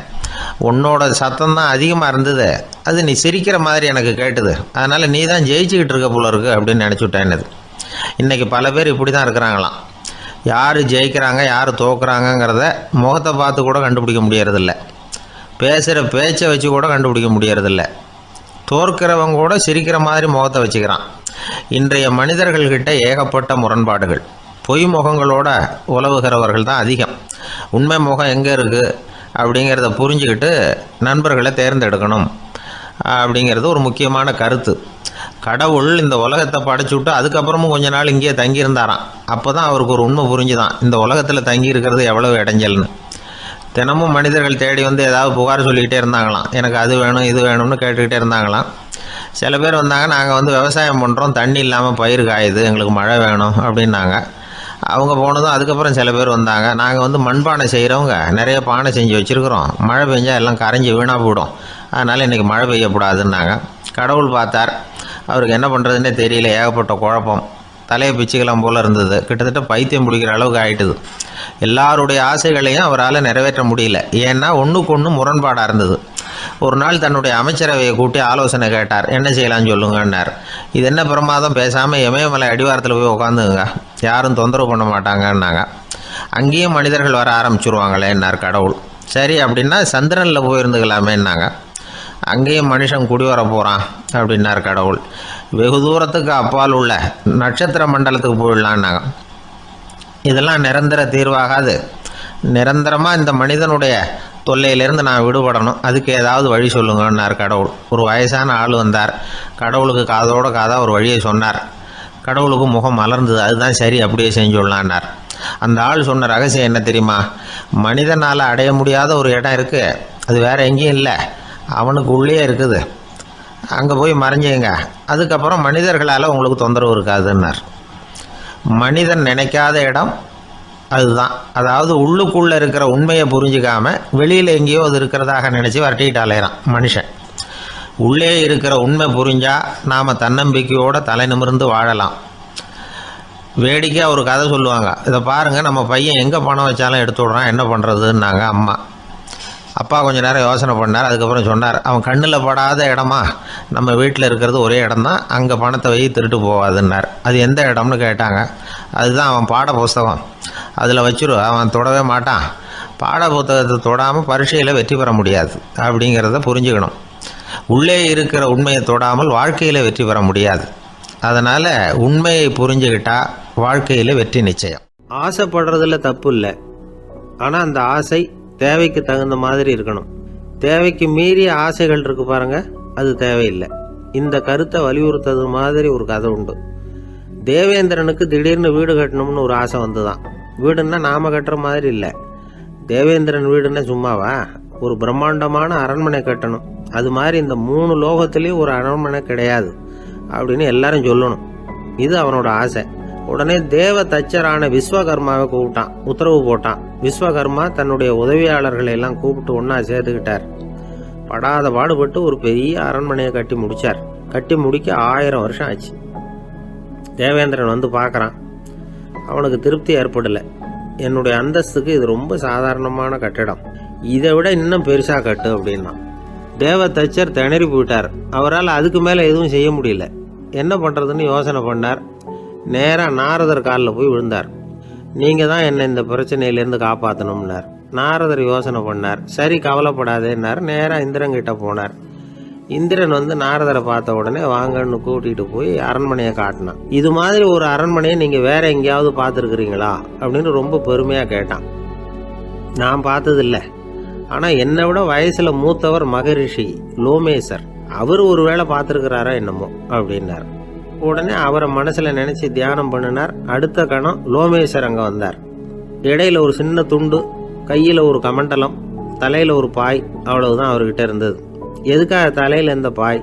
உன்னோட சத்தம் தான் அதிகமாக இருந்தது, அது நீ சிரிக்கிற மாதிரி எனக்கு கேட்டுது, அதனால் நீ தான் ஜெயிச்சுக்கிட்டு இருக்க போல இருக்கு அப்படின்னு நினச்சிவிட்டேன்னது. இன்றைக்கி பல பேர் இப்படி தான் இருக்கிறாங்களாம். யார் ஜெயிக்கிறாங்க யார் தோக்குறாங்கங்கிறத முகத்தை பார்த்து கூட கண்டுபிடிக்க முடியறதில்ல, பேசுகிற பேச்சை வச்சு கூட கண்டுபிடிக்க முடியறதில்ல. தோற்கிறவங்க கூட சிரிக்கிற மாதிரி முகத்தை வச்சுக்கிறான். இன்றைய மனிதர்கள்கிட்ட ஏகப்பட்ட முரண்பாடுகள். பொய் முகங்களோட உலவுகிறவர்கள் தான் அதிகம். உண்மை முகம் எங்கே இருக்குது அப்படிங்கிறத புரிஞ்சுக்கிட்டு நண்பர்களை தேர்ந்தெடுக்கணும் அப்படிங்கிறது ஒரு முக்கியமான கருத்து. கடவுள் இந்த உலகத்தை படைச்சு விட்டு அதுக்கப்புறமும் கொஞ்ச நாள் இங்கேயே தங்கியிருந்தாராம். அப்போ தான் அவருக்கு ஒரு உண்மை புரிஞ்சுதான், இந்த உலகத்தில் தங்கி இருக்கிறது எவ்வளவு இடைஞ்சல்னு. தினமும் மனிதர்கள் தேடி வந்து ஏதாவது புகார் சொல்லிக்கிட்டே இருந்தாங்களாம். எனக்கு அது வேணும் இது வேணும்னு கேட்டுக்கிட்டே இருந்தாங்களாம். சில பேர் வந்தாங்க, நாங்கள் வந்து விவசாயம் பண்ணுறோம், தண்ணி இல்லாமல் பயிர் காயுது, எங்களுக்கு மழை வேணும் அப்படின்னாங்க. அவங்க போனதும் அதுக்கப்புறம் சில பேர் வந்தாங்க, நாங்கள் வந்து மண்பானை செய்கிறவங்க நிறைய பானை செஞ்சு வச்சுருக்குறோம், மழை பெஞ்சால் எல்லாம் கரைஞ்சி வீணாக போயிடும், அதனால் இன்றைக்கி மழை பெய்யக்கூடாதுன்னாங்க. கடவுள் பார்த்தார், அவருக்கு என்ன பண்ணுறதுன்னே தெரியல, ஏகப்பட்ட குழப்பம், தலையை பிச்சுக்கலாம் போல் இருந்தது, கிட்டத்தட்ட பைத்தியம் பிடிக்கிற அளவுக்கு ஆகிட்டுது. எல்லாருடைய ஆசைகளையும் அவரால் நிறைவேற்ற முடியல, ஏன்னா ஒன்றுக்கு ஒன்று முரண்பாடாக இருந்தது. ஒரு நாள் தன்னுடைய அமைச்சரவையை கூட்டி ஆலோசனை கேட்டார். என்ன செய்யலாம்னு சொல்லுங்கன்னார். இது என்ன பிரமாதம், பேசாமல் இமயமலை அடிவாரத்தில் போய் உட்காந்துங்க, யாரும் தொந்தரவு பண்ண மாட்டாங்கன்னாங்க. அங்கேயும் மனிதர்கள் வர ஆரம்பிச்சுருவாங்களேன்னார் கடவுள். சரி அப்படின்னா சந்திரனில் போயிருந்துக்கலாமேன்னாங்க. அங்கேயும் மனுஷன் குடி வர போகிறான் அப்படின்னார் கடவுள். வெகு தூரத்துக்கு அப்பால் உள்ள நட்சத்திர மண்டலத்துக்கு போயிடலான்னாங்க. இதெல்லாம் நிரந்தர தீர்வாகாது, நிரந்தரமாக இந்த மனிதனுடைய தொல்லையிலேருந்து நான் விடுபடணும், அதுக்கு ஏதாவது வழி சொல்லுங்கன்னார் கடவுள். ஒரு வயசான ஆள் வந்தார். கடவுளுக்கு காதோட காதாக ஒரு வழியை சொன்னார். கடவுளுக்கு முகம் மலர்ந்தது. அதுதான் சரி, அப்படியே செஞ்சுடலான்னார். அந்த ஆள் சொன்ன ரகசியம் என்ன தெரியுமா? மனிதனால் அடைய முடியாத ஒரு இடம் இருக்குது, அது வேறு எங்கேயும் இல்லை, அவனுக்கு உள்ளே இருக்குது, அங்கே போய் மறைஞ்சிங்க, அதுக்கப்புறம் மனிதர்களால் உங்களுக்கு தொந்தரவு இருக்காதுன்னார். மனிதன் நினைக்காத இடம் அதுதான். அதாவது உள்ளுக்குள்ளே இருக்கிற உண்மையை புரிஞ்சிக்காமல் வெளியில் எங்கேயோ அது இருக்கிறதாக நினச்சி வரட்டிக்கிட்டு அலையிறான் மனுஷன். உள்ளே இருக்கிற உண்மை புரிஞ்சால் நாம் தன்னம்பிக்கையோடு தலை நிமிர்ந்து வாழலாம். வேடிக்கையாக ஒரு கதை சொல்லுவாங்க, இதை பாருங்கள், நம்ம பையன் எங்கே பணம் வச்சாலும் எடுத்து விட்றான், என்ன பண்ணுறதுன்னாங்க அம்மா. அப்பா கொஞ்சம் நேரம் யோசனை பண்ணார். அதுக்கப்புறம் சொன்னார், அவன் கண்ணில் படாத இடமா நம்ம வீட்டில் இருக்கிறது ஒரே இடம் தான், அங்கே பணத்தை வை திருட்டு போகாதுன்னார். அது எந்த இடம்னு கேட்டாங்க. அதுதான் அவன் பாட புஸ்தகம், அதில் வச்சுரு, அவன் தொடவே மாட்டான், பாட புத்தகத்தை தொடாமல் பரீட்சையில் வெற்றி பெற முடியாது அப்படிங்கிறத புரிஞ்சுக்கணும். உள்ளே இருக்கிற உண்மையை தொடாமல் வாழ்க்கையில் வெற்றி பெற முடியாது. அதனால் உண்மையை புரிஞ்சுக்கிட்டால் வாழ்க்கையில் வெற்றி நிச்சயம். ஆசைப்படுறதுல தப்பு இல்லை, ஆனால் அந்த ஆசை தேவைக்கு தகுந்த மாதிரி இருக்கணும். தேவைக்கு மீறிய ஆசைகள் இருக்கு பாருங்க, அது தேவையில்லை. இந்த கருத்தை வலியுறுத்தது மாதிரி ஒரு கதை உண்டு. தேவேந்திரனுக்கு திடீர்னு வீடு கட்டணும்னு ஒரு ஆசை வந்துதான். வீடுன்னா நாம கட்டுற மாதிரி இல்லை, தேவேந்திரன் வீடுன்னா சும்மாவா, ஒரு பிரம்மாண்டமான அரண்மனை கட்டணும். அது மாதிரி இந்த 3 லோகத்திலையும் ஒரு அரண்மனை கிடையாது அப்படின்னு எல்லாரும் சொல்லணும். இது அவனோட ஆசை. உடனே தேவ தச்சரான விஸ்வகர்மாவை கூப்பிட்டான், உத்தரவு போட்டான். விஸ்வகர்மா தன்னுடைய உதவியாளர்களை எல்லாம் கூப்பிட்டு ஒன்றா சேர்த்துக்கிட்டார். படாத பாடுபட்டு ஒரு பெரிய அரண்மனையை கட்டி முடித்தார். கட்டி முடிக்க 1000 வருஷம் ஆச்சு. தேவேந்திரன் வந்து பார்க்குறான், அவனுக்கு திருப்தி ஏற்படலை. என்னுடைய அந்தஸ்துக்கு இது ரொம்ப சாதாரணமான கட்டிடம், இதை விட இன்னும் பெருசாக கட்டு அப்படின்னா. தேவ தச்சர் திணறி போயிட்டார். அவரால் அதுக்கு மேலே எதுவும் செய்ய முடியல. என்ன பண்ணுறதுன்னு யோசனை பண்ணார். நேராக நாரதர் காலில் போய் விழுந்தார். நீங்கள் தான் என்னை இந்த பிரச்சனையிலேருந்து காப்பாற்றணும்னார். நாரதர் யோசனை பண்ணார். சரி கவலைப்படாதேன்னார். நேராக இந்திரன்கிட்ட போனார். இந்திரன் வந்து நாரதரை பார்த்த உடனே வாங்கன்னு கூட்டிகிட்டு போய் அரண்மனையை காட்டினான். இது மாதிரி ஒரு அரண்மனையை நீங்கள் வேற எங்கேயாவது பார்த்துருக்குறீங்களா அப்படின்னு ரொம்ப பெருமையாக கேட்டான். நான் பார்த்ததில்லை, ஆனால் என்னை விட வயசில் மூத்தவர் மகரிஷி லோமேசர், அவர் ஒரு வேளை பார்த்துருக்கிறாரா என்னமோ அப்படின்னார். உடனே அவரை மனசில் நினச்சி தியானம் பண்ணினார். அடுத்த கணம் லோமேசர் அங்கே வந்தார். இடையில ஒரு சின்ன துண்டு, கையில் ஒரு கமண்டலம், தலையில் ஒரு பாய், அவ்வளவுதான் அவர்கிட்ட இருந்தது. எதுக்காக தலையில் இந்த பாய்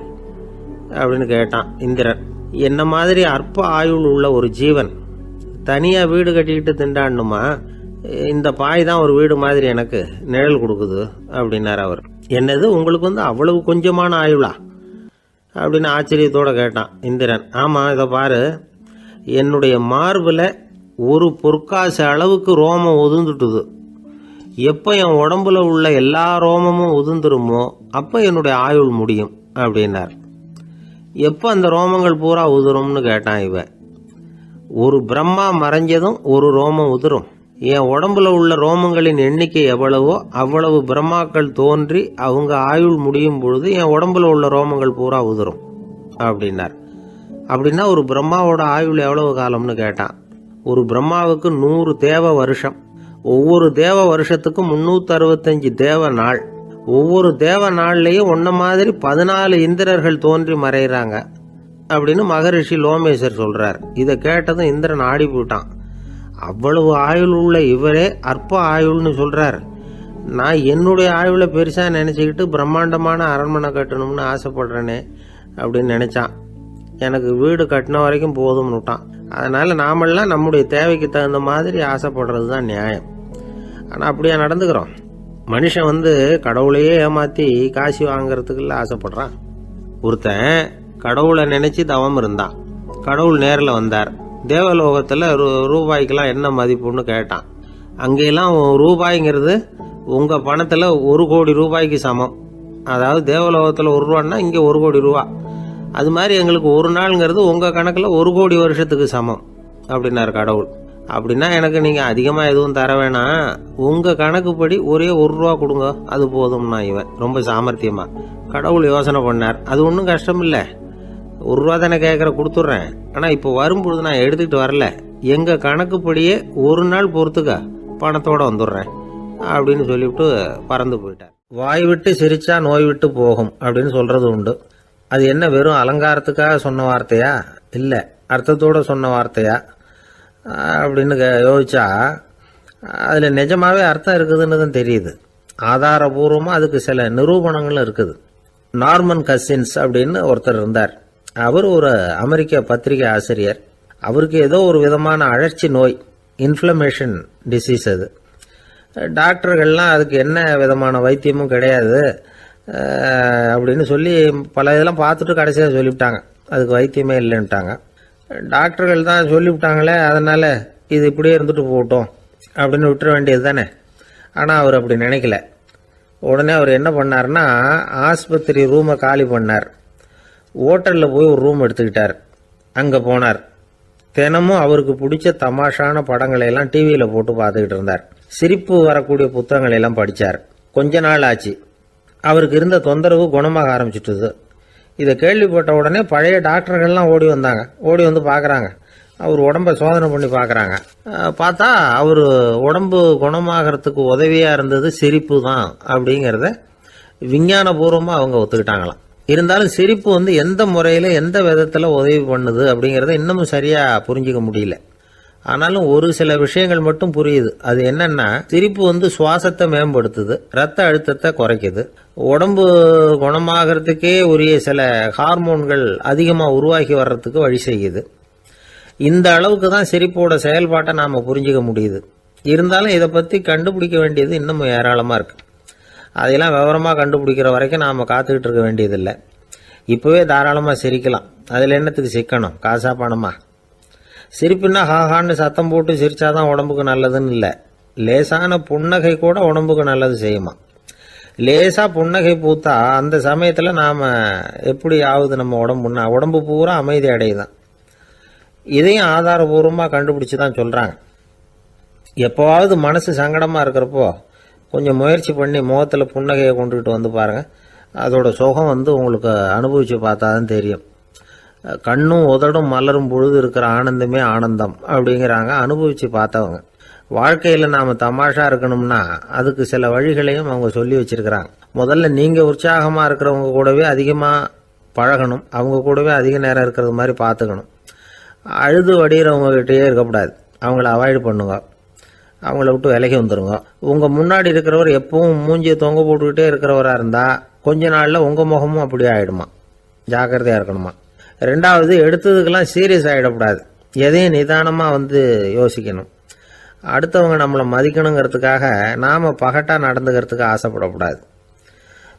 அப்படின்னு கேட்டான் இந்திரன். என்ன மாதிரி அற்ப ஆயுள் உள்ள ஒரு ஜீவன் தனியாக வீடு கட்டிக்கிட்டு திண்டாடணுமா? இந்த பாய் தான் ஒரு வீடு மாதிரி எனக்கு நிழல் கொடுக்குது அப்படின்னார் அவர். என்னது, உங்களுக்கு வந்து அவ்வளவு கொஞ்சமான ஆயுளா அப்படின்னு ஆச்சரியத்தோடு கேட்டான் இந்திரன். ஆமாம், இதை பாரு, என்னுடைய மார்பில் ஒரு பொற்காசு அளவுக்கு ரோமம் ஒதுந்துட்டுது. எப்போ என் உடம்புல உள்ள எல்லா ரோமமும் உதிர்ந்துருமோ அப்போ என்னுடைய ஆயுள் முடியும் அப்படின்னார். எப்போ அந்த ரோமங்கள் பூரா உதிரும்னு கேட்டான் இவன். ஒரு பிரம்மா மறைஞ்சதும் ஒரு ரோமம் உதிரும். என் உடம்புல உள்ள ரோமங்களின் எண்ணிக்கை எவ்வளவோ அவ்வளவு பிரம்மாக்கள் தோன்றி அவங்க ஆயுள் முடியும் பொழுது என் உடம்புல உள்ள ரோமங்கள் பூரா உதிரும் அப்படின்னார். அப்படின்னா ஒரு பிரம்மாவோட ஆயுள் எவ்வளவு காலம்னு கேட்டான். ஒரு பிரம்மாவுக்கு 100 தேவ வருஷம். ஒவ்வொரு தேவ வருஷத்துக்கும் 365 தேவ நாள். ஒவ்வொரு தேவ நாள்லையும் ஒன்ன மாதிரி 14 இந்திரர்கள் தோன்றி மறைகிறாங்க அப்படின்னு மகரிஷி லோமேசர் சொல்றார். இதை கேட்டதும் இந்திரன் ஆடி போயிட்டான். அவ்வளவு ஆயுள் உள்ள இவரே அற்ப ஆயுள்னு சொல்றார். நான் என்னுடைய ஆயுளை பெருசா நினைச்சுக்கிட்டு பிரம்மாண்டமான அரண்மனை கட்டணும்னு ஆசைப்படுறேனே அப்படின்னு நினைச்சான். எனக்கு வீடு கட்டின வரைக்கும் போதும்னு விட்டான். அதனால நாமெல்லாம் நம்முடைய தேவைக்கு தகுந்த மாதிரி ஆசைப்படுறது தான் நியாயம். ஆனால் அப்படியே நடந்துக்கிறோம். மனுஷன் கடவுளையே ஏமாத்தி காசு வாங்கறதுக்குள்ள ஆசைப்படுறான். ஒருத்தன் கடவுளை நினைச்சு தவம் இருந்தான். கடவுள் நேரில் வந்தார். தேவலோகத்தில் ரூபாய்க்கெல்லாம் என்ன மதிப்புன்னு கேட்டான். அங்கெல்லாம் ரூபாய்ங்கிறது உங்கள் பணத்தில் 1 கோடி ரூபாய்க்கு சமம். அதாவது தேவலோகத்தில் 1 ரூபான்னா இங்கே 1 கோடி ரூபா. அது மாதிரி எங்களுக்கு ஒரு நாளுங்கிறது உங்கள் கணக்கில் 1 கோடி வருஷத்துக்கு சமம் அப்படின்னார் கடவுள். அப்படின்னா எனக்கு நீங்கள் அதிகமாக எதுவும் தர வேணாம், உங்கள் கணக்குப்படி ஒரே 1 ரூபா கொடுங்க, அது போதும்னா இவன் ரொம்ப சாமர்த்தியமா. கடவுள் யோசனை பண்ணார். அது ஒன்றும் கஷ்டம் இல்லை, 1 ரூபா தானே கேட்குற, கொடுத்துட்றேன். ஆனால் இப்போ வரும்பொழுது நான் எடுத்துக்கிட்டு வரல, எங்கள் கணக்குப்படியே 1 நாள் பொறுத்துக்க பணத்தோடு வந்துடுறேன் அப்படின்னு சொல்லிவிட்டு பறந்து போயிட்டார். வாய் விட்டு சிரிச்சா நோய் விட்டு போகும் அப்படின்னு சொல்கிறது உண்டு. அது என்ன வெறும் அலங்காரத்துக்காக சொன்ன வார்த்தையா, இல்லை அர்த்தத்தோடு சொன்ன வார்த்தையா அப்படின்னு யோசிச்சா அதில் நிஜமாவே அர்த்தம் இருக்குதுன்னு தான் தெரியுது. ஆதாரபூர்வமாக அதுக்கு சில நிரூபணங்களும் இருக்குது. நார்மன் கசின்ஸ் அப்படின்னு ஒருத்தர் இருந்தார். அவர் ஒரு அமெரிக்க பத்திரிகை ஆசிரியர். அவருக்கு ஏதோ ஒரு விதமான அழற்சி நோய், இன்ஃப்ளமேஷன் டிசீஸ். அது டாக்டர்கள்லாம் அதுக்கு என்ன விதமான வைத்தியமும் கிடையாது அப்படின்னு சொல்லி பல இதெல்லாம் பார்த்துட்டு கடைசியாக சொல்லிவிட்டாங்க அதுக்கு வைத்தியமே இல்லைன்ட்டாங்க. டாக்டர்கள் தான் சொல்லிவிட்டாங்களே, அதனால் இது இப்படியே இருந்துட்டு போகட்டும் அப்படின்னு விட்டுற வேண்டியது தானே. ஆனால் அவர் அப்படி நினைக்கல. உடனே அவர் என்ன பண்ணார்னா, ஆஸ்பத்திரி ரூமை காலி பண்ணார். ஹோட்டலில் போய் ஒரு ரூம் எடுத்துக்கிட்டார். அங்கே போனார். தினமும் அவருக்கு பிடிச்ச தமாஷான படங்களை எல்லாம் டிவியில் போட்டு பார்த்துக்கிட்டு இருந்தார். சிரிப்பு வரக்கூடிய புத்தகங்களை எல்லாம் படித்தார். கொஞ்ச நாள் ஆச்சு, அவருக்கு இருந்த தொந்தரவு குணமாக ஆரம்பிச்சிட்டுது. இதை கேள்விப்பட்ட உடனே பழைய டாக்டர்கள்லாம் ஓடி வந்தாங்க. ஓடி வந்து பார்க்குறாங்க. அவர் உடம்பை சோதனை பண்ணி பார்க்குறாங்க. பார்த்தா அவர் உடம்பு குணமாகறதுக்கு உதவியாக இருந்தது சிரிப்பு தான் அப்படிங்கிறத விஞ்ஞானபூர்வமாக அவங்க ஒத்துக்கிட்டாங்களாம். இருந்தாலும் சிரிப்பு எந்த முறையில் எந்த விதத்தில் உதவி பண்ணுது அப்படிங்கிறத இன்னமும் சரியாக புரிஞ்சிக்க முடியல. ஆனாலும் ஒரு சில விஷயங்கள் மட்டும் புரியுது. அது என்னன்னா, சிரிப்பு சுவாசத்தை மேம்படுத்துது, ரத்த அழுத்தத்தை குறைக்குது, உடம்பு குணமாகறதுக்கே உரிய சில ஹார்மோன்கள் அதிகமாக உருவாக்கி வர்றதுக்கு வழி செய்யுது. இந்த அளவுக்கு தான் சிரிப்போட செயல்பாட்டை நாம் புரிஞ்சிக்க முடியுது. இருந்தாலும் இதை பற்றி கண்டுபிடிக்க வேண்டியது இன்னமும் ஏராளமாக இருக்குது. அதையெல்லாம் விவரமாக கண்டுபிடிக்கிற வரைக்கும் நாம் காத்துக்கிட்டு இருக்க வேண்டியதில்லை. இப்போவே தாராளமாக சிரிக்கலாம். அதில் என்னத்துக்கு சிக்கணும், காசா பணமா? சிரிப்புன்னா ஹாஹான்னு சத்தம் போட்டு சிரிச்சாதான் உடம்புக்கு நல்லதுன்னு இல்லை. லேசான புன்னகை கூட உடம்புக்கு நல்லது செய்யுமா. லேசாக புன்னகை பூத்தா அந்த சமயத்தில் நாம் எப்படி ஆகுது, நம்ம உடம்பு பூரா அமைதி அடையுதான். இதையும் ஆதாரபூர்வமாக கண்டுபிடிச்சி தான் சொல்கிறாங்க. எப்போவாவது மனசு சங்கடமாக இருக்கிறப்போ கொஞ்சம் முயற்சி பண்ணி முகத்தில் புன்னகையை கொண்டுகிட்டு வந்து பாருங்கள். அதோட சுகம் உங்களுக்கு அனுபவித்து பார்த்தா தான் தெரியும். கண்ணும் உதடும் மலரும் பொழுது இருக்கிற ஆனந்தமே ஆனந்தம் அப்படிங்கிறாங்க அனுபவித்து பார்த்தவங்க. வாழ்க்கையில் நாம் தமாஷா இருக்கணும்னா அதுக்கு சில வழிகளையும் அவங்க சொல்லி வச்சிருக்கிறாங்க. முதல்ல நீங்கள் உற்சாகமாக இருக்கிறவங்க கூடவே அதிகமாக பழகணும், அவங்க கூடவே அதிக நேரம் இருக்கிறது மாதிரி பார்த்துக்கணும். அழுது வடிகிறவங்க கிட்டேயே இருக்கக்கூடாது, அவங்கள அவாய்டு பண்ணுங்க, அவங்கள விட்டு விலகி வந்துடுங்க. உங்கள் முன்னாடி இருக்கிறவர் எப்பவும் மூஞ்சியை தொங்க போட்டுக்கிட்டே இருக்கிறவராக இருந்தால் கொஞ்ச நாளில் உங்கள் முகமும் அப்படியே ஆகிடுமா, ஜாக்கிரதையாக இருக்கணுமா. ரெண்டாவது, எடுத்ததுக்கெல்லாம் சீரியஸ் ஆகிடக்கூடாது, எதையும் நிதானமாக யோசிக்கணும். அடுத்தவங்க நம்மளை மதிக்கணுங்கிறதுக்காக நாம் பகட்டாக நடந்துக்கிறதுக்கு ஆசைப்படக்கூடாது.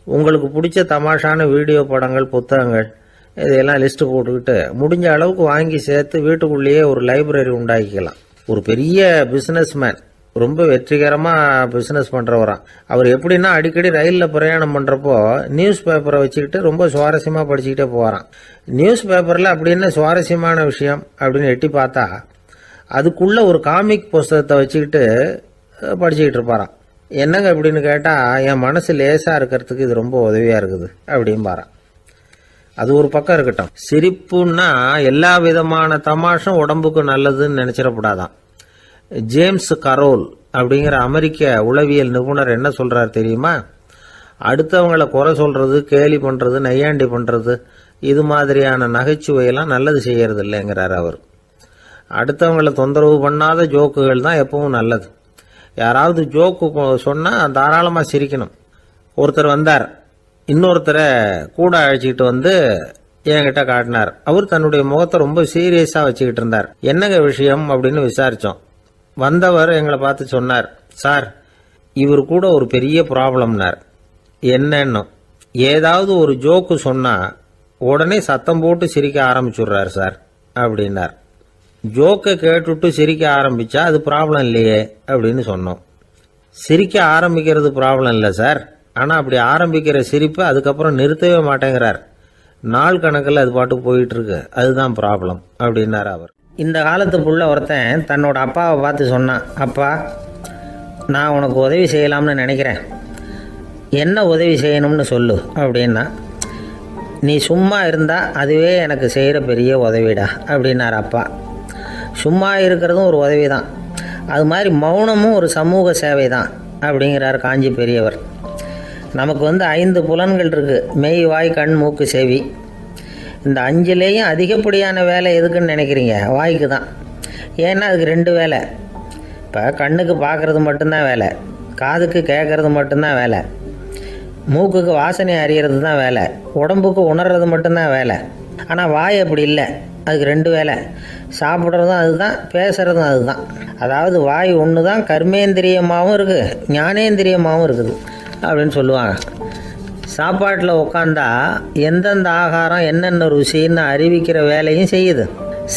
உங்களுக்கு பிடிச்ச தமாஷான வீடியோ படங்கள், புத்தகங்கள் இதையெல்லாம் லிஸ்ட்டு போட்டுக்கிட்டு முடிஞ்ச அளவுக்கு வாங்கி சேர்த்து வீட்டுக்குள்ளேயே ஒரு லைப்ரரி உண்டாக்கிக்கலாம். ஒரு பெரிய பிஸ்னஸ் மேன் ரொம்ப வெற்றிகரமாக பிஸ்னஸ் பண்ணுறவராம். அவர் எப்படின்னா அடிக்கடி ரயிலில் பிரயாணம் பண்ணுறப்போ நியூஸ் பேப்பரை வச்சுக்கிட்டு ரொம்ப சுவாரஸ்யமாக படிச்சுக்கிட்டே போகிறான். நியூஸ் பேப்பரில் அப்படி என்ன சுவாரஸ்யமான விஷயம் அப்படின்னு எட்டி பார்த்தா அதுக்குள்ளே ஒரு காமிக் புஸ்தகத்தை வச்சுக்கிட்டு படிச்சுக்கிட்டு இருப்பாராம். என்னங்க அப்படின்னு கேட்டால், என் மனசு லேசாக இருக்கிறதுக்கு இது ரொம்ப உதவியாக இருக்குது அப்படின்பாரான். அது ஒரு பக்கம் இருக்கட்டும். சிரிப்புன்னா எல்லா விதமான தமாஷும் உடம்புக்கு நல்லதுன்னு நினச்சிடக்கூடாதான். ஜேம்ஸ் கரோல் அப்படிங்கிற அமெரிக்க உளவியல் நிபுணர் என்ன சொல்றார் தெரியுமா? அடுத்தவங்களை குறை சொல்றது, கேலி பண்றது, நையாண்டி பண்றது, இது மாதிரியான நகைச்சுவையெல்லாம் நல்லது செய்யறது இல்லைங்கிறார் அவர். அடுத்தவங்களை தொந்தரவு பண்ணாத ஜோக்குகள் தான் எப்பவும் நல்லது. யாராவது ஜோக்கு சொன்னால் தாராளமாக சிரிக்கணும். ஒருத்தர் வந்தார், இன்னொருத்தரை கூட அழைச்சிக்கிட்டு வந்து என்கிட்ட காட்டினார். அவர் தன்னுடைய முகத்தை ரொம்ப சீரியஸாக வச்சுக்கிட்டு இருந்தார். என்னங்க விஷயம் அப்படின்னு விசாரித்தோம். வந்தவர் எங்களை பார்த்து சொன்னார், சார், இவர் கூட ஒரு பெரிய ப்ராப்ளம்னார். என்னன்னு, ஏதாவது ஒரு ஜோக்கு சொன்னால் உடனே சத்தம் போட்டு சிரிக்க ஆரம்பிச்சுடுறார் சார் அப்படின்னார். ஜோக்கை கேட்டுட்டு சிரிக்க ஆரம்பித்தா அது ப்ராப்ளம் இல்லையே அப்படின்னு சொன்னோம். சிரிக்க ஆரம்பிக்கிறது ப்ராப்ளம் இல்லை சார், ஆனால் அப்படி ஆரம்பிக்கிற சிரிப்பை அதுக்கப்புறம் நிறுத்தவே மாட்டேங்கிறார். நாள் கணக்கில் அது பாட்டு போயிட்டு இருக்கு, அதுதான் ப்ராப்ளம் அப்படின்னார் அவர். இந்த காலத்து புள்ள ஒருத்தன் தன்னோட அப்பாவை பார்த்து சொன்னான், அப்பா, நான் உனக்கு உதவி செய்யலாம்னு நினைக்கிறேன், என்ன உதவி செய்யணும்னு சொல்லு அப்படின்னா. நீ சும்மா இருந்தால் அதுவே எனக்கு செய்கிற பெரிய உதவிடா அப்படின்னார் அப்பா. சும்மா இருக்கிறதும் ஒரு உதவி தான், அது மாதிரி மௌனமும் ஒரு சமூக சேவை தான் அப்படிங்கிறார் காஞ்சி பெரியவர். நமக்கு 5 புலன்கள் இருக்குது, மெய், வாய், கண், மூக்கு, செவி. இந்த 5லேயும் அதிகப்படியான வேலை எதுக்குன்னு நினைக்கிறீங்க? வாய்க்கு தான். ஏன்னா அதுக்கு 2 வேலை. இப்போ கண்ணுக்கு பார்க்குறது மட்டும்தான் வேலை, காதுக்கு கேட்குறது மட்டும்தான் வேலை, மூக்குக்கு வாசனை அறியறது தான் வேலை, உடம்புக்கு உணர்றது மட்டும்தான் வேலை. ஆனால் வாய் அப்படி இல்லை, அதுக்கு 2 வேலை. சாப்பிட்றதும் அதுதான், பேசுகிறதும் அதுதான். அதாவது வாய் ஒன்று தான் கர்மேந்திரியமாகவும் இருக்குது, ஞானேந்திரியமாகவும் இருக்குது அப்படின்னு சொல்லுவாங்க. சாப்பாட்டில் உட்காந்தா எந்தெந்த ஆகாரம் என்னென்ன ருசின்னு அறிவிக்கிற வேலையும் செய்யுது.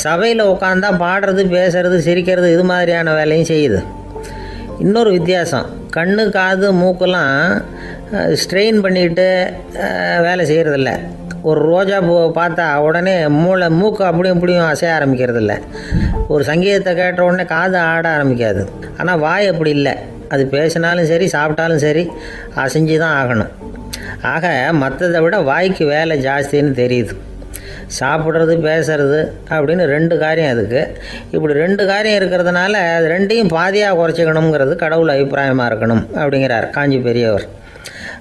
சபையில் உட்காந்தா பாடுறது, பேசுறது, சிரிக்கிறது, இது மாதிரியான வேலையும் செய்யுது. இன்னொரு வித்தியாசம், கண்ணு, காது, மூக்கெல்லாம் ஸ்ட்ரெயின் பண்ணிக்கிட்டு வேலை செய்கிறதில்ல. ஒரு ரோஜா பூவை பார்த்தா உடனே மூக்கு அப்படியும் இப்படியும் அசைய ஆரம்பிக்கிறதில்ல. ஒரு சங்கீதத்தை கேட்ட உடனே காது ஆட ஆரம்பிக்காது. ஆனால் வாய் அப்படி இல்லை, அது பேசினாலும் சரி சாப்பிட்டாலும் சரி அசைஞ்சு தான் ஆகணும். ஆக மற்றதை விட வாய்க்கு வேலை ஜாஸ்தின்னு தெரியுது. சாப்பிட்றது, பேசுறது அப்படின்னு 2 காரியம் அதுக்கு. இப்படி 2 காரியம் இருக்கிறதுனால அது 2ஐயும் பாதியாக குறைச்சிக்கணுங்கிறது கடவுள் அபிப்பிராயமாக இருக்கணும் அப்படிங்கிறார் காஞ்சி பெரியவர்.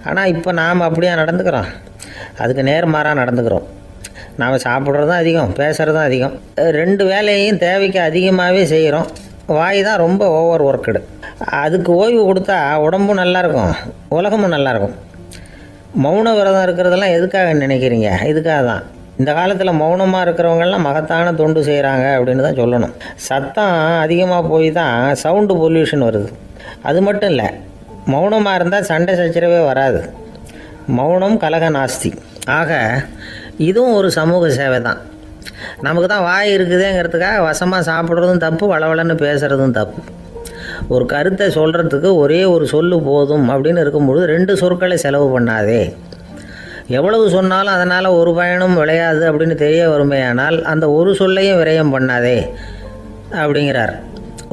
ஆனால் இப்போ நாம் அப்படியே நடந்துக்கிறோம், அதுக்கு நேர்மாறாக நடந்துக்கிறோம். நாம் சாப்பிட்றதும் அதிகம், பேசுகிறதும் அதிகம், 2 வேலையையும் தேவைக்கு அதிகமாகவே செய்கிறோம். வாய் தான் ரொம்ப ஓவர் ஒர்க்குடு. அதுக்கு ஓய்வு கொடுத்தா உடம்பும் நல்லாயிருக்கும், உலகமும் நல்லாயிருக்கும். மௌன விரதம் இருக்கிறதெல்லாம் எதுக்காக நினைக்கிறீங்க? இதுக்காக தான். இந்த காலத்தில் மௌனமாக இருக்கிறவங்கெல்லாம் மகத்தான தொண்டு செய்கிறாங்க அப்படின்னு தான் சொல்லணும். சத்தம் அதிகமாக போய் தான் சவுண்டு பொல்யூஷன் வருது. அது மட்டும் இல்லை, மௌனமாக இருந்தால் சண்டை சச்சரவே வராது. மௌனம் கலக நாஸ்தி. ஆக இதுவும் ஒரு சமூக சேவை தான். நமக்கு தான் வாய் இருக்குதுங்கிறதுக்காக வசமாக சாப்பிட்றதும் தப்பு, வளவளன்னு பேசுகிறதும் தப்பு. ஒரு கருத்தை சொல்கிறதுக்கு ஒரே ஒரு சொல்லு போதும் அப்படின்னு இருக்கும்பொழுது 2 சொற்களை செலவு பண்ணாதே. எவ்வளவு சொன்னாலும் அதனால் ஒரு பயனும் விளையாது அப்படின்னு தெரிய வருமேயானால் அந்த ஒரு சொல்லையும் விரயம் பண்ணாதே அப்படிங்கிறார்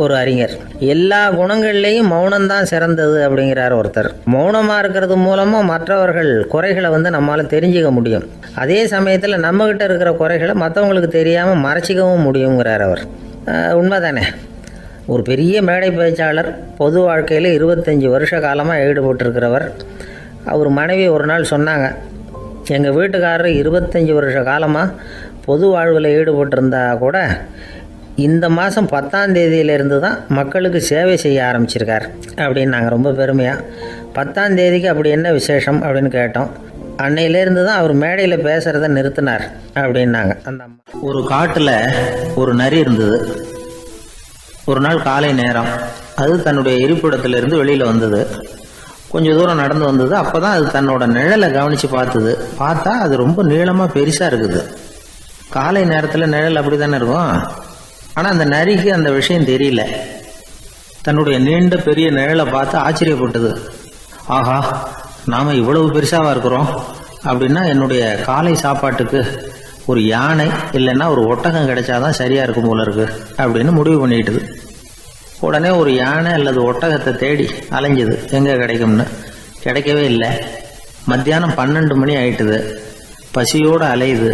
ஒரு அறிஞர். எல்லா குணங்கள்லேயும் மௌனம்தான் சிறந்தது அப்படிங்கிறார் ஒருத்தர். மௌனமாக இருக்கிறது மூலமாக மற்றவர்கள் குறைகளை நம்மளால் தெரிஞ்சிக்க முடியும். அதே சமயத்தில் நம்மக்கிட்ட இருக்கிற குறைகளை மற்றவங்களுக்கு தெரியாமல் மறைச்சிக்கவும் முடியுங்கிறார் அவர். உண்மைதானே? ஒரு பெரிய மேடை பேச்சாளர், பொது வாழ்க்கையில் 25 வருஷ காலமாக ஈடுபட்டிருக்கிறவர். அவர் மனைவி ஒரு நாள் சொன்னாங்க, எங்கள் வீட்டுக்காரர் 25 வருஷ காலமாக பொது வாழ்வில் ஈடுபட்டிருந்தா கூட இந்த மாதம் 10ஆம் தேதியிலேருந்து தான் மக்களுக்கு சேவை செய்ய ஆரம்பிச்சிருக்கார் அப்படின்னு நாங்கள் ரொம்ப பெருமையாக. 10ஆம் தேதிக்கு அப்படி என்ன விசேஷம் அப்படின்னு கேட்டோம். அன்னையிலேருந்து தான் அவர் மேடையில் பேசுகிறத நிறுத்தினார் அப்படின்னாங்க அந்த அம்மா. ஒரு காட்டில் ஒரு நரி இருந்தது. ஒரு நாள் காலை நேரம் அது தன்னுடைய இருப்பிடத்திலிருந்து வெளியில் வந்தது. கொஞ்சம் தூரம் நடந்து வந்தது. அப்போ தான் அது தன்னோட நிழலை கவனித்து பார்த்தது. பார்த்தா அது ரொம்ப நீளமாக பெருசாக இருக்குது. காலை நேரத்தில் நிழல் அப்படி தானே இருக்கும். ஆனால் அந்த நரிக்கு அந்த விஷயம் தெரியல. தன்னுடைய நீண்ட பெரிய நிழலை பார்த்து ஆச்சரியப்பட்டது. ஆஹா, நாம இவ்வளவு பெருசாவா இருக்கிறோம் அப்படின்னா என்னுடைய காலை சாப்பாட்டுக்கு ஒரு யானை இல்லைன்னா ஒரு ஒட்டகம் கிடைச்சாதான் சரியா இருக்கும் போல இருக்கு அப்படின்னு முடிவு பண்ணிட்டுது. உடனே ஒரு யானை அல்லது ஒட்டகத்தை தேடி அலைஞ்சுது, எங்க கிடைக்கும்னு. கிடைக்கவே இல்லை. மத்தியானம் 12 மணி ஆயிட்டுது. பசியோடு அலையுது.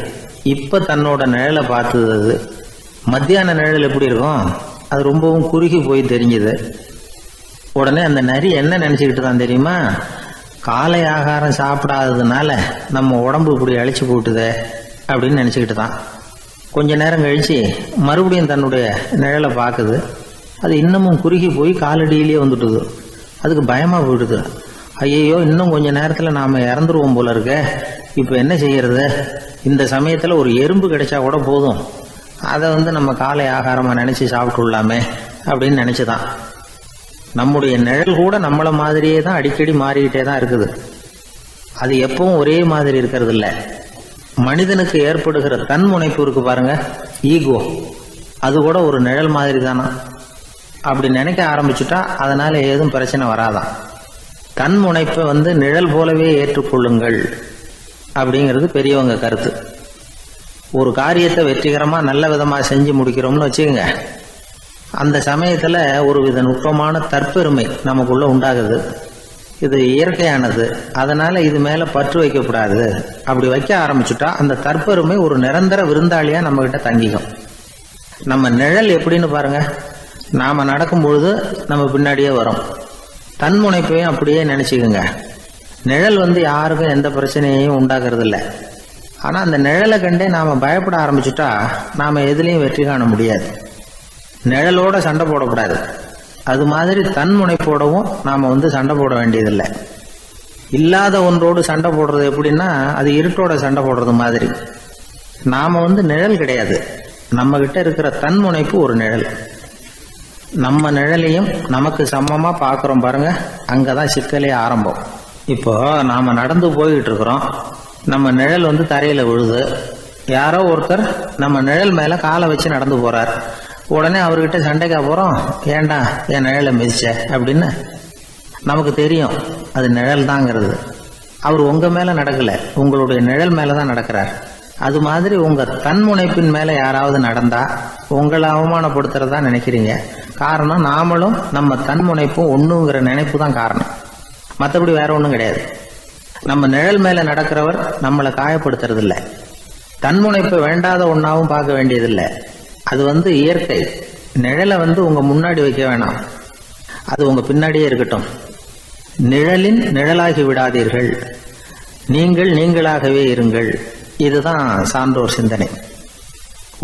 இப்ப தன்னோட நிழலை பார்த்தது. அது மத்தியான நிழல் எப்படி இருக்கும், அது ரொம்பவும் குறுகி போய் தெரிஞ்சுது. உடனே அந்த நரி என்ன நினைச்சுக்கிட்டு தான் தெரியுமா, காலை ஆகாரம் சாப்பிடாததுனால நம்ம உடம்பு இப்படி அழிச்சு போட்டுதே அப்படின்னு நினைச்சுக்கிட்டு தான். கொஞ்ச நேரம் கழிச்சு மறுபடியும் தன்னுடைய நிழலை பார்க்குது. அது இன்னமும் குறுகி போய் காலடியிலேயே வந்துட்டுது. அதுக்கு பயமா போயிடுது. ஐயோ, இன்னும் கொஞ்ச நேரத்துல நாம இறந்துருவோம் போல இருக்க. இப்ப என்ன செய்யறது? இந்த சமயத்துல ஒரு எறும்பு கிடைச்சா கூட போதும், அதை நம்ம காலை ஆகாரமா நினைச்சு சாப்பிட்டுள்ளாமே அப்படின்னு நினைச்சுதான். நம்முடைய நிழல் கூட நம்மள மாதிரியே தான் அடிக்கடி மாறிக்கிட்டே தான் இருக்குது. அது எப்பவும் ஒரே மாதிரி இருக்கிறது இல்ல. மனிதனுக்கு ஏற்படுகிற தன்முனைப்பு இருக்கு பாருங்க, ஈகோ, அது கூட ஒரு நிழல் மாதிரி தானா. அப்படி நினைக்க ஆரம்பிச்சுட்டா அதனால ஏதும் பிரச்சனை வராதான். தன்முனைப்பை நிழல் போலவே ஏற்றுக்கொள்ளுங்கள் அப்படிங்கிறது பெரியவங்க கருத்து. ஒரு காரியத்தை வெற்றிகரமா நல்ல விதமா செஞ்சு முடிக்கிறோம்னு வச்சுக்கோங்க, அந்த சமயத்துல ஒரு வித நுட்பமான தற்பெருமை நமக்குள்ள உண்டாகுது. இது இயற்கையானது, அதனால இது மேல பற்று வைக்கக்கூடாது. அப்படி வைக்க ஆரம்பிச்சுட்டா அந்த தற்பெருமை ஒரு நிரந்தர விருந்தாளியா நம்ம கிட்ட தங்கிக்கும். நம்ம நிழல் எப்படின்னு பாருங்க, நாம நடக்கும் பொழுது நம்ம பின்னாடியே வரும். தன்முனைப்பையும் அப்படியே நினைச்சுக்குங்க. நிழல் யாருக்கும் எந்த பிரச்சனையையும் உண்டாக்குறது இல்லை. ஆனா அந்த நிழலை கண்டே நாம பயப்பட ஆரம்பிச்சுட்டா நாம எதுலையும் வெற்றி காண முடியாது. நிழலோட சண்டை போடக்கூடாது. அது மாதிரி தன்முனைப்போடவும் நாம சண்டை போட வேண்டியதில்லை. இல்லாத ஒன்றோடு சண்டை போடுறது எப்படின்னா, அது இருட்டோட சண்டை போடுறது மாதிரி. நாம நிழல் கிடையாது, நம்ம கிட்ட இருக்கிற தன்முனைப்பு ஒரு நிழல். நம்ம நிழலையும் நமக்கு சமமா பாக்குறோம் பாருங்க, அங்கதான் சிக்கலே ஆரம்பம். இப்போ நாம நடந்து போய்கிட்டு இருக்கிறோம், நம்ம நிழல் தரையில விழுது. யாரோ ஒருத்தர் நம்ம நிழல் மேல காலை வச்சு நடந்து போறார். உடனே அவர்கிட்ட சண்டைக்கா போறோம், ஏண்டா என் நிழலை மிதிச்ச அப்படின்னு. நமக்கு தெரியும் அது நிழல் தாங்கிறது. அவர் உங்க மேல நடக்கல, உங்களுடைய நிழல் மேலதான் நடக்கிறார். அது மாதிரி உங்க தன்முனைப்பின் மேல யாராவது நடந்தா உங்களை அவமானப்படுத்துறதா நினைக்கிறீங்க. காரணம், நாமளும் நம்ம தன்முனைப்பும் ஒண்ணுங்கிற நினைப்பு தான் காரணம், மற்றபடி வேற ஒண்ணும் கிடையாது. நம்ம நிழல் மேல நடக்கிறவர் நம்மளை காயப்படுத்துறது இல்லை. தன்முனைப்பை வேண்டாத ஒன்னாவும் பார்க்க வேண்டியதில்லை. அது இயற்கை. நிழலை உங்க முன்னாடி வைக்க வேணாம், அது உங்க பின்னாடியே இருக்கட்டும். நிழலின் நிழலாகி விடாதீர்கள், நீங்கள் நீங்களாகவே இருங்கள். இதுதான் சான்றோர் சிந்தனை.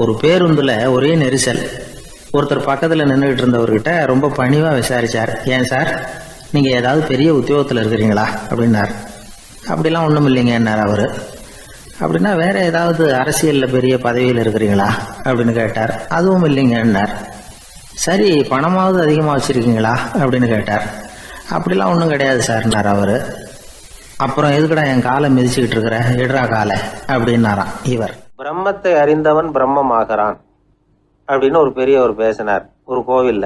ஒரு பேருந்துல ஒரே நெரிசல். ஒருத்தர் பக்கத்துல நின்றுகிட்டு இருந்தவர்கிட்ட ரொம்ப பணிவா விசாரிச்சார், ஏன் சார் நீங்க ஏதாவது பெரிய உத்தியோகத்துல இருக்கிறீங்களா அப்படின்னார். அப்படிலாம் ஒண்ணும் இல்லைங்க என்னார் அவரு. அப்படின்னா வேற ஏதாவது அரசியல்ல பெரிய பதவியில் இருக்கிறீங்களா அப்படின்னு கேட்டார். அதுவும் இல்லைங்கன்னார். சரி, பணமாவது அதிகமா வச்சிருக்கீங்களா அப்படின்னு கேட்டார். அப்படிலாம் ஒன்றும் கிடையாது சார்னார் அவரு. அப்புறம் எதுக்கடா என் காலை மிதிச்சுக்கிட்டு இருக்கிற, எடுறா காலை அப்படின்னாராம் இவர். பிரம்மத்தை அறிந்தவன் பிரம்மமாகிறான் அப்படின்னு ஒரு பெரியவர் பேசினார் ஒரு கோவில்ல.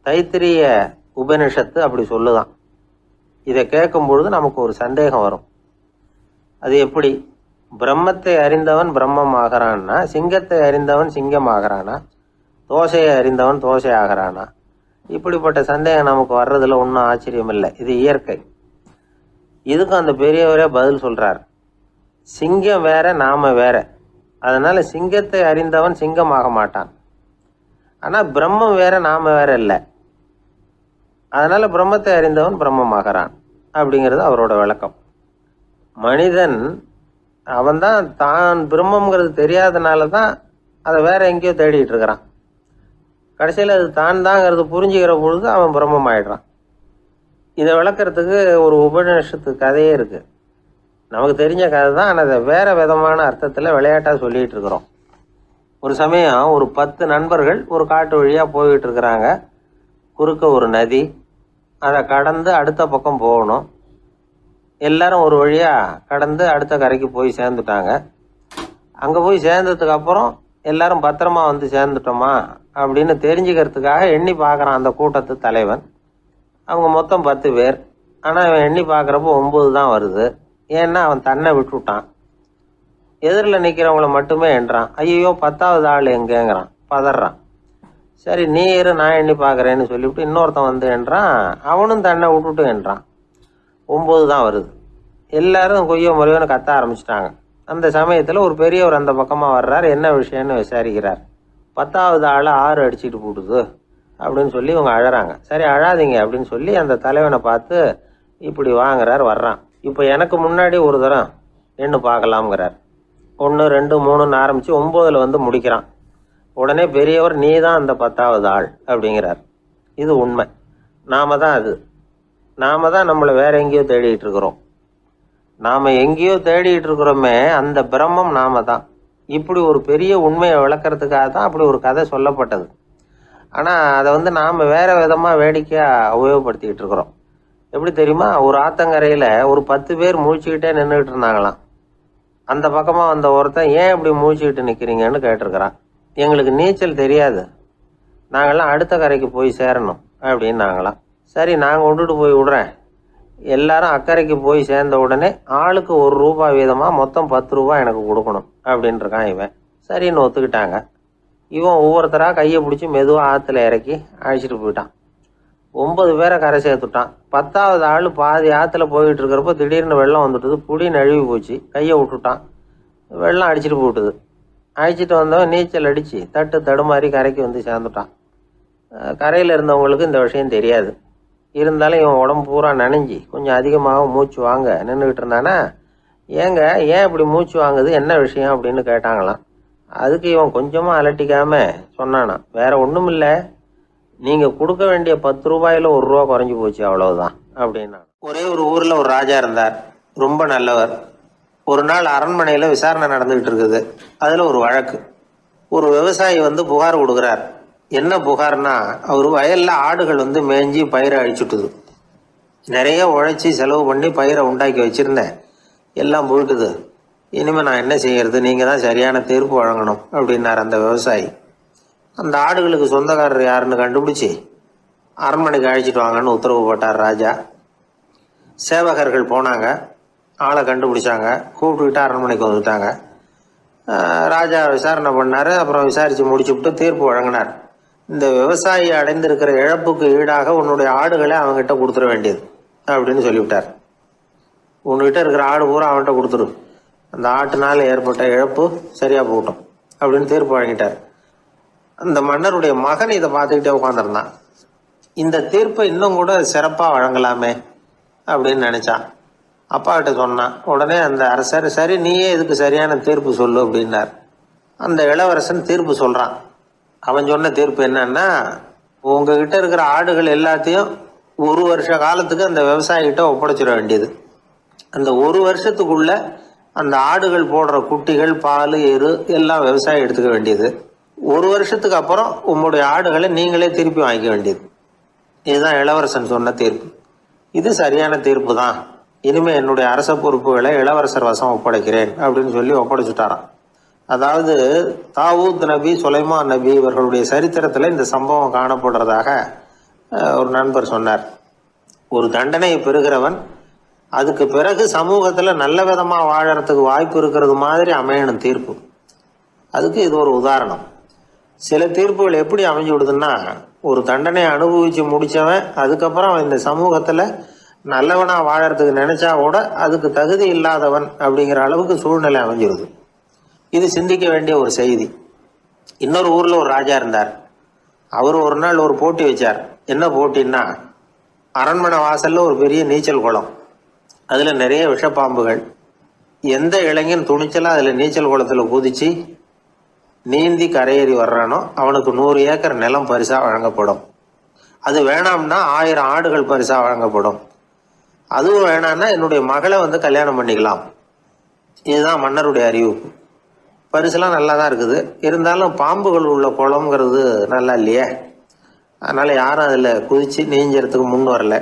தைத்திரிய உபனிஷத்து அப்படி சொல்லுதான். இதை கேட்கும் பொழுது நமக்கு ஒரு சந்தேகம் வரும். அது எப்படி? பிரம்மத்தை அறிந்தவன் பிரம்மம் ஆகிறான்னா, சிங்கத்தை அறிந்தவன் சிங்கம் ஆகிறானா, தோசையை அறிந்தவன் தோசை ஆகிறானா? இப்படிப்பட்ட சந்தேகம் நமக்கு வர்றதுல ஒன்றும் ஆச்சரியம் இல்லை. இது இயற்கை. இதுக்கும் அந்த பெரியவரே பதில் சொல்றார். சிங்கம் வேற, நாம வேற. அதனால சிங்கத்தை அறிந்தவன் சிங்கம் ஆக மாட்டான். ஆனா பிரம்மம் வேற, நாம வேற இல்லை. அதனால பிரம்மத்தை அறிந்தவன் பிரம்மம் ஆகிறான் அப்படிங்கிறது அவரோட விளக்கம். மனிதன் அவன்தான் தான் பிரம்மங்கிறது தெரியாதனால தான் அதை வேற எங்கேயோ தேடிட்டு இருக்கிறான். கடைசியில் அது தான் தாங்கிறது புரிஞ்சுக்கிற பொழுது அவன் பிரம்மம் ஆயிடுறான். இதை விளக்கறதுக்கு ஒரு உபநிஷத்து கதையே இருக்கு. நமக்கு தெரிஞ்ச கதை தான், ஆனால் அதை வேற விதமான அர்த்தத்தில் விளையாட்டாக சொல்லிட்டு இருக்கிறோம். ஒரு சமயம் ஒரு 10 நண்பர்கள் ஒரு காட்டு வழியாக போய்கிட்டு இருக்கிறாங்க. குறுக்க ஒரு நதி, அதை கடந்து அடுத்த பக்கம் போகணும். எல்லாரும் ஒரு வழியாக கடந்து அடுத்த கரைக்கு போய் சேர்ந்துட்டாங்க. அங்கே போய் சேர்ந்ததுக்கு அப்புறம் எல்லாரும் பத்திரமா சேர்ந்துட்டோமா அப்படின்னு தெரிஞ்சுக்கிறதுக்காக எண்ணி பார்க்குறான் அந்த கூட்டத்து தலைவன். அவங்க மொத்தம் 10 பேர். ஆனால் அவன் எண்ணி பார்க்குறப்போ 9 தான் வருது. ஏன்னா அவன் தன்னை விட்டுவிட்டான். எதிரில் நிற்கிறவங்கள மட்டுமே எண்றான். ஐயோ 10வது ஆள் எங்கேங்கிறான், பதறான். சரி நீ இரு, நான் எண்ணி பார்க்குறேன்னு சொல்லிவிட்டு இன்னொருத்தன் வந்து எண்றான். அவனும் தன்னை விட்டுட்டு எண்றான். 9 தான் வருது. எல்லாரும் கொய்யோ முறையோன்னு கத்த ஆரம்பிச்சிட்டாங்க. அந்த சமயத்தில் ஒரு பெரியவர் அந்த பக்கமாக வர்றார். என்ன விஷயம்னு விசாரிக்கிறார். 10வது ஆள் 6 அடிச்சுட்டு போட்டுது அப்படின்னு சொல்லி இவங்க அழறாங்க. சரி அழாதீங்க அப்படின்னு சொல்லி அந்த தலைவனை பார்த்து இப்படி வாங்குறார். வர்றான். இப்போ எனக்கு முன்னாடி ஒரு தரம் எண்ணு பார்க்கலாம்ங்கிறார். 1 2 3ன்னு ஆரம்பித்து 9ல் வந்து முடிக்கிறான். உடனே பெரியவர் நீ தான் அந்த 10வது ஆள் அப்படிங்கிறார். இது உண்மை. நாம தான் அது. நாம தான் நம்மளை வேற எங்கேயோ தேடிட்டு இருக்கிறோம். நாம எங்கேயோ தேடிட்டு இருக்கிறோமே, அந்த பிரம்மம் நாம தான். இப்படி ஒரு பெரிய உண்மையை விளக்கறதுக்காக தான் அப்படி ஒரு கதை சொல்லப்பட்டது. ஆனால் அதை வந்து நாம் வேற விதமாக வேடிக்கையாக உபயோகப்படுத்திக்கிட்டு இருக்கிறோம். எப்படி தெரியுமா? ஒரு ஆத்தங்கரையில் ஒரு 10 பேர் முழிச்சுக்கிட்டே நின்றுக்கிட்டு இருந்தாங்களாம். அந்த பக்கமாக வந்த ஒருத்தன் ஏன் இப்படி முழிச்சுக்கிட்டு நிற்கிறீங்கன்னு கேட்டிருக்கிறான். எங்களுக்கு நீச்சல் தெரியாது, நாங்கள்லாம் அடுத்த கரைக்கு போய் சேரணும் அப்படின்னாங்களாம். சரி நான் கொண்டுட்டு போய் விடுறேன். எல்லாரும் அக்கறைக்கு போய் சேர்ந்த உடனே ஆளுக்கு ₹1 வீதமாக மொத்தம் ₹10 எனக்கு கொடுக்கணும் அப்படின்ட்டுருக்கான் இவன். சரின்னு ஒத்துக்கிட்டாங்க. இவன் ஒவ்வொருத்தராக கையை பிடிச்சி மெதுவாக ஆற்றுல இறக்கி அழைச்சிட்டு போயிட்டான். 9 பேரை கரை சேர்த்துட்டான். 10வது ஆள் பாதி ஆற்றுல போயிட்டு இருக்கிறப்போ திடீர்னு வெள்ளம் வந்துட்டுது. புடி நழுவி போச்சு. கையை விட்டுட்டான். வெள்ளம் அடிச்சுட்டு போட்டுது. அழைச்சிட்டு வந்தவன் நீச்சல் அடித்து தட்டு தடுமாறி கரைக்கு வந்து சேர்ந்துட்டான். கரையில் இருந்தவங்களுக்கு இந்த விஷயம் தெரியாது. இருந்தாலும் இவன் உடம்பு பூரா நனைஞ்சி கொஞ்சம் அதிகமாக மூச்சு வாங்க நின்றுக்கிட்டு இருந்தானா. ஏங்க ஏன் இப்படி மூச்சு வாங்குது, என்ன விஷயம் அப்படின்னு கேட்டாங்களாம். அதுக்கு இவன் கொஞ்சமாக அலட்டிக்காம சொன்னானா, வேற ஒன்றும் இல்லை, நீங்கள் கொடுக்க வேண்டிய ₹10ல் ₹1 குறைஞ்சி போச்சு அவ்வளவுதான் அப்படின்னா. ஒரே ஒரு ஊரில் ஒரு ராஜா இருந்தார். ரொம்ப நல்லவர். ஒரு நாள் அரண்மனையில் விசாரணை நடந்துகிட்டு இருக்குது. அதில் ஒரு வழக்கு. ஒரு விவசாயி வந்து புகார் கொடுக்குறார். என்ன புகார்னா, அவர் வயலில் ஆடுகள் வந்து மேய்ஞ்சி பயிரை அழிச்சுட்டுது. நிறைய உழைச்சி செலவு பண்ணி பயிரை உண்டாக்கி வச்சுருந்தேன், எல்லாம் போயிட்டுது. இனிமேல் நான் என்ன செய்யறது, நீங்கள் தான் சரியான தீர்ப்பு வழங்கணும் அப்படின்னார் அந்த விவசாயி. அந்த ஆடுகளுக்கு சொந்தக்காரர் யாருன்னு கண்டுபிடிச்சி அரண்மனைக்கு அழைச்சிட்டு வாங்கன்னு உத்தரவு போட்டார் ராஜா. சேவகர்கள் போனாங்க, ஆளை கண்டுபிடிச்சாங்க, கூப்பிட்டுக்கிட்டு அரண்மனைக்கு வந்துட்டாங்க. ராஜா விசாரணை பண்ணார். அப்புறம் விசாரித்து முடிச்சுவிட்டு தீர்ப்பு வழங்கினார். இந்த விவசாயி அடைந்திருக்கிற இழப்புக்கு ஈடாக உன்னுடைய ஆடுகளை அவங்ககிட்ட கொடுத்துட வேண்டியது அப்படின்னு சொல்லிவிட்டார். உன்கிட்ட இருக்கிற ஆடு பூரா அவன்கிட்ட கொடுத்துரு, அந்த ஆட்டுனால ஏற்பட்ட இழப்பு சரியாக போகட்டும் அப்படின்னு தீர்ப்பு வழங்கிட்டார். அந்த மன்னருடைய மகன் இதை பார்த்துக்கிட்டே உட்காந்துருந்தான். இந்த தீர்ப்பை இன்னும் கூட சிறப்பாக வழங்கலாமே அப்படின்னு நினைச்சான். அப்பா கிட்ட சொன்னான். உடனே அந்த அரசர், சரி நீயே இதுக்கு சரியான தீர்ப்பு சொல்லு அப்படின்னார். அந்த இளவரசன் தீர்ப்பு சொல்றான். அவன் சொன்ன தீர்ப்பு என்னன்னா, உங்ககிட்ட இருக்கிற ஆடுகள் எல்லாத்தையும் 1 வருஷ காலத்துக்கு அந்த விவசாயிகிட்ட ஒப்படைச்சிட வேண்டியது. அந்த 1 வருஷத்துக்குள்ள அந்த ஆடுகள் போடுற குட்டிகள், பால், எரு எல்லாம் விவசாயி எடுத்துக்க வேண்டியது. 1 வருஷத்துக்கு அப்புறம் உங்களுடைய ஆடுகளை நீங்களே திருப்பி வாங்கிக்க வேண்டியது. இதுதான் இளவரசன் சொன்ன தீர்ப்பு. இது சரியான தீர்ப்பு தான். இனிமே என்னுடைய அரச பொறுப்புகளை இளவரசர் வசம் ஒப்படைக்கிறேன் அப்படின்னு சொல்லி ஒப்படைச்சுட்டாராம். அதாவது தாவூத் நபி, சுலைமான் நபி இவர்களுடைய சரித்திரத்தில் இந்த சம்பவம் காணப்படுறதாக ஒரு நண்பர் சொன்னார். ஒரு தண்டனையை பெறுகிறவன் அதுக்கு பிறகு சமூகத்தில் நல்ல விதமாக வாழறதுக்கு வாய்ப்பு இருக்கிறது மாதிரி அமையணும் தீர்ப்பு. அதுக்கு இது ஒரு உதாரணம். சில தீர்ப்புகள் எப்படி அமைஞ்சு விடுதுன்னா, ஒரு தண்டனை அனுபவித்து முடித்தவன் அதுக்கப்புறம் அவன் இந்த சமூகத்தில் நல்லவனாக வாழறதுக்கு நினைச்சா கூட அதுக்கு தகுதி இல்லாதவன் அப்படிங்கிற அளவுக்கு சூழ்நிலை அமைஞ்சிருது. இது சிந்திக்க வேண்டிய ஒரு செய்தி. இன்னொரு ஊரில் ஒரு ராஜா இருந்தார். அவர் ஒரு நாள் ஒரு போட்டி வச்சார். என்ன போட்டின்னா, அரண்மனை வாசலில் ஒரு பெரிய நீச்சல் குளம், அதில் நிறைய விஷப்பாம்புகள். எந்த இளைஞன் துணிச்சலாக அதில் நீச்சல் குளத்தில் குதிச்சு நீந்தி கரையேறி வர்றானோ அவனுக்கு 100 ஏக்கர் நிலம் பரிசாக வழங்கப்படும். அது வேணாம்னா 1000 ஆடுகள் பரிசாக வழங்கப்படும். அதுவும் வேணான்னா என்னுடைய மகளை வந்து கல்யாணம் பண்ணிக்கலாம். இதுதான் மன்னருடைய அறிவிப்பு. பரிசுலாம் நல்லா தான் இருக்குது. இருந்தாலும் பாம்புகள் உள்ள குளம்ங்கிறது நல்லா இல்லையே, அதனால் யாரும் அதில் குதித்து நீஞ்சறதுக்கு முன் வரல.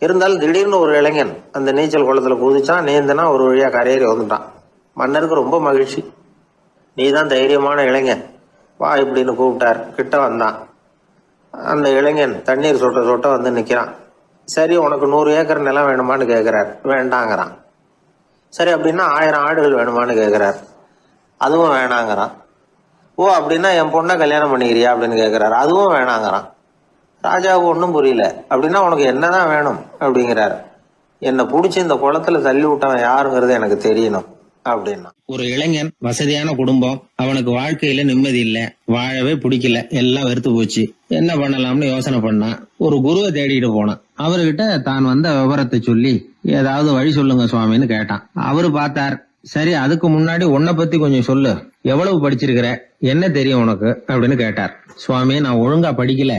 இருந்தாலும் திடீர்னு ஒரு இளைஞன் அந்த நீச்சல் குளத்தில் குதிச்சான். நீந்தனா ஒரு வழியாக கரையேறி வந்துட்டான். மன்னருக்கு ரொம்ப மகிழ்ச்சி. நீ தான் தைரியமான இளைஞன், வா இப்படின்னு கூப்பிட்டார். கிட்ட வந்தான். அந்த இளைஞன் தண்ணீர் சொட்ட சொட்ட வந்து நிற்கிறான். சரி, உனக்கு 100 ஏக்கர் நிலம் வேணுமான்னு கேட்குறார். வேண்டாங்கிறான். சரி, அப்படின்னா 1000 ஆடுகள் வேணுமான்னு கேட்குறார். அதுவும் வேணாங்கிறான். ஓ, அப்படின்னா என் பொண்ணை கல்யாணம் பண்ணிக்கிறியா அப்படின்னு கேட்குறாரு. அதுவும் வேணாங்கிறான். ராஜாவுக்கு ஒன்றும் புரியல. அப்படின்னா உனக்கு என்னதான் வேணும் அப்படிங்கிறார். என்னை பிடிச்சி இந்த குளத்துல தள்ளி விட்டவன் யாருங்கிறது எனக்கு தெரியணும் அப்படின்னா. ஒரு இளைஞன், வசதியான குடும்பம், அவனுக்கு வாழ்க்கையில நிம்மதி இல்ல, வாழவே பிடிக்கல, எல்லாம் வெறுத்து போச்சு. என்ன பண்ணலாம்னு யோசனை பண்ணான். ஒரு குருவை தேடிட்டு போனான். அவர்கிட்ட தான் வந்த விவரத்தை சொல்லி ஏதாவது வழி சொல்லுங்க சுவாமின்னு கேட்டான். அவரு பார்த்தார். சரி, அதுக்கு முன்னாடி உன்னை பத்தி கொஞ்சம் சொல்லு, எவ்வளவு படிச்சிருக்கிற, என்ன தெரியும் உனக்கு அப்படின்னு கேட்டார். சுவாமி, நான் ஒழுங்கா படிக்கல,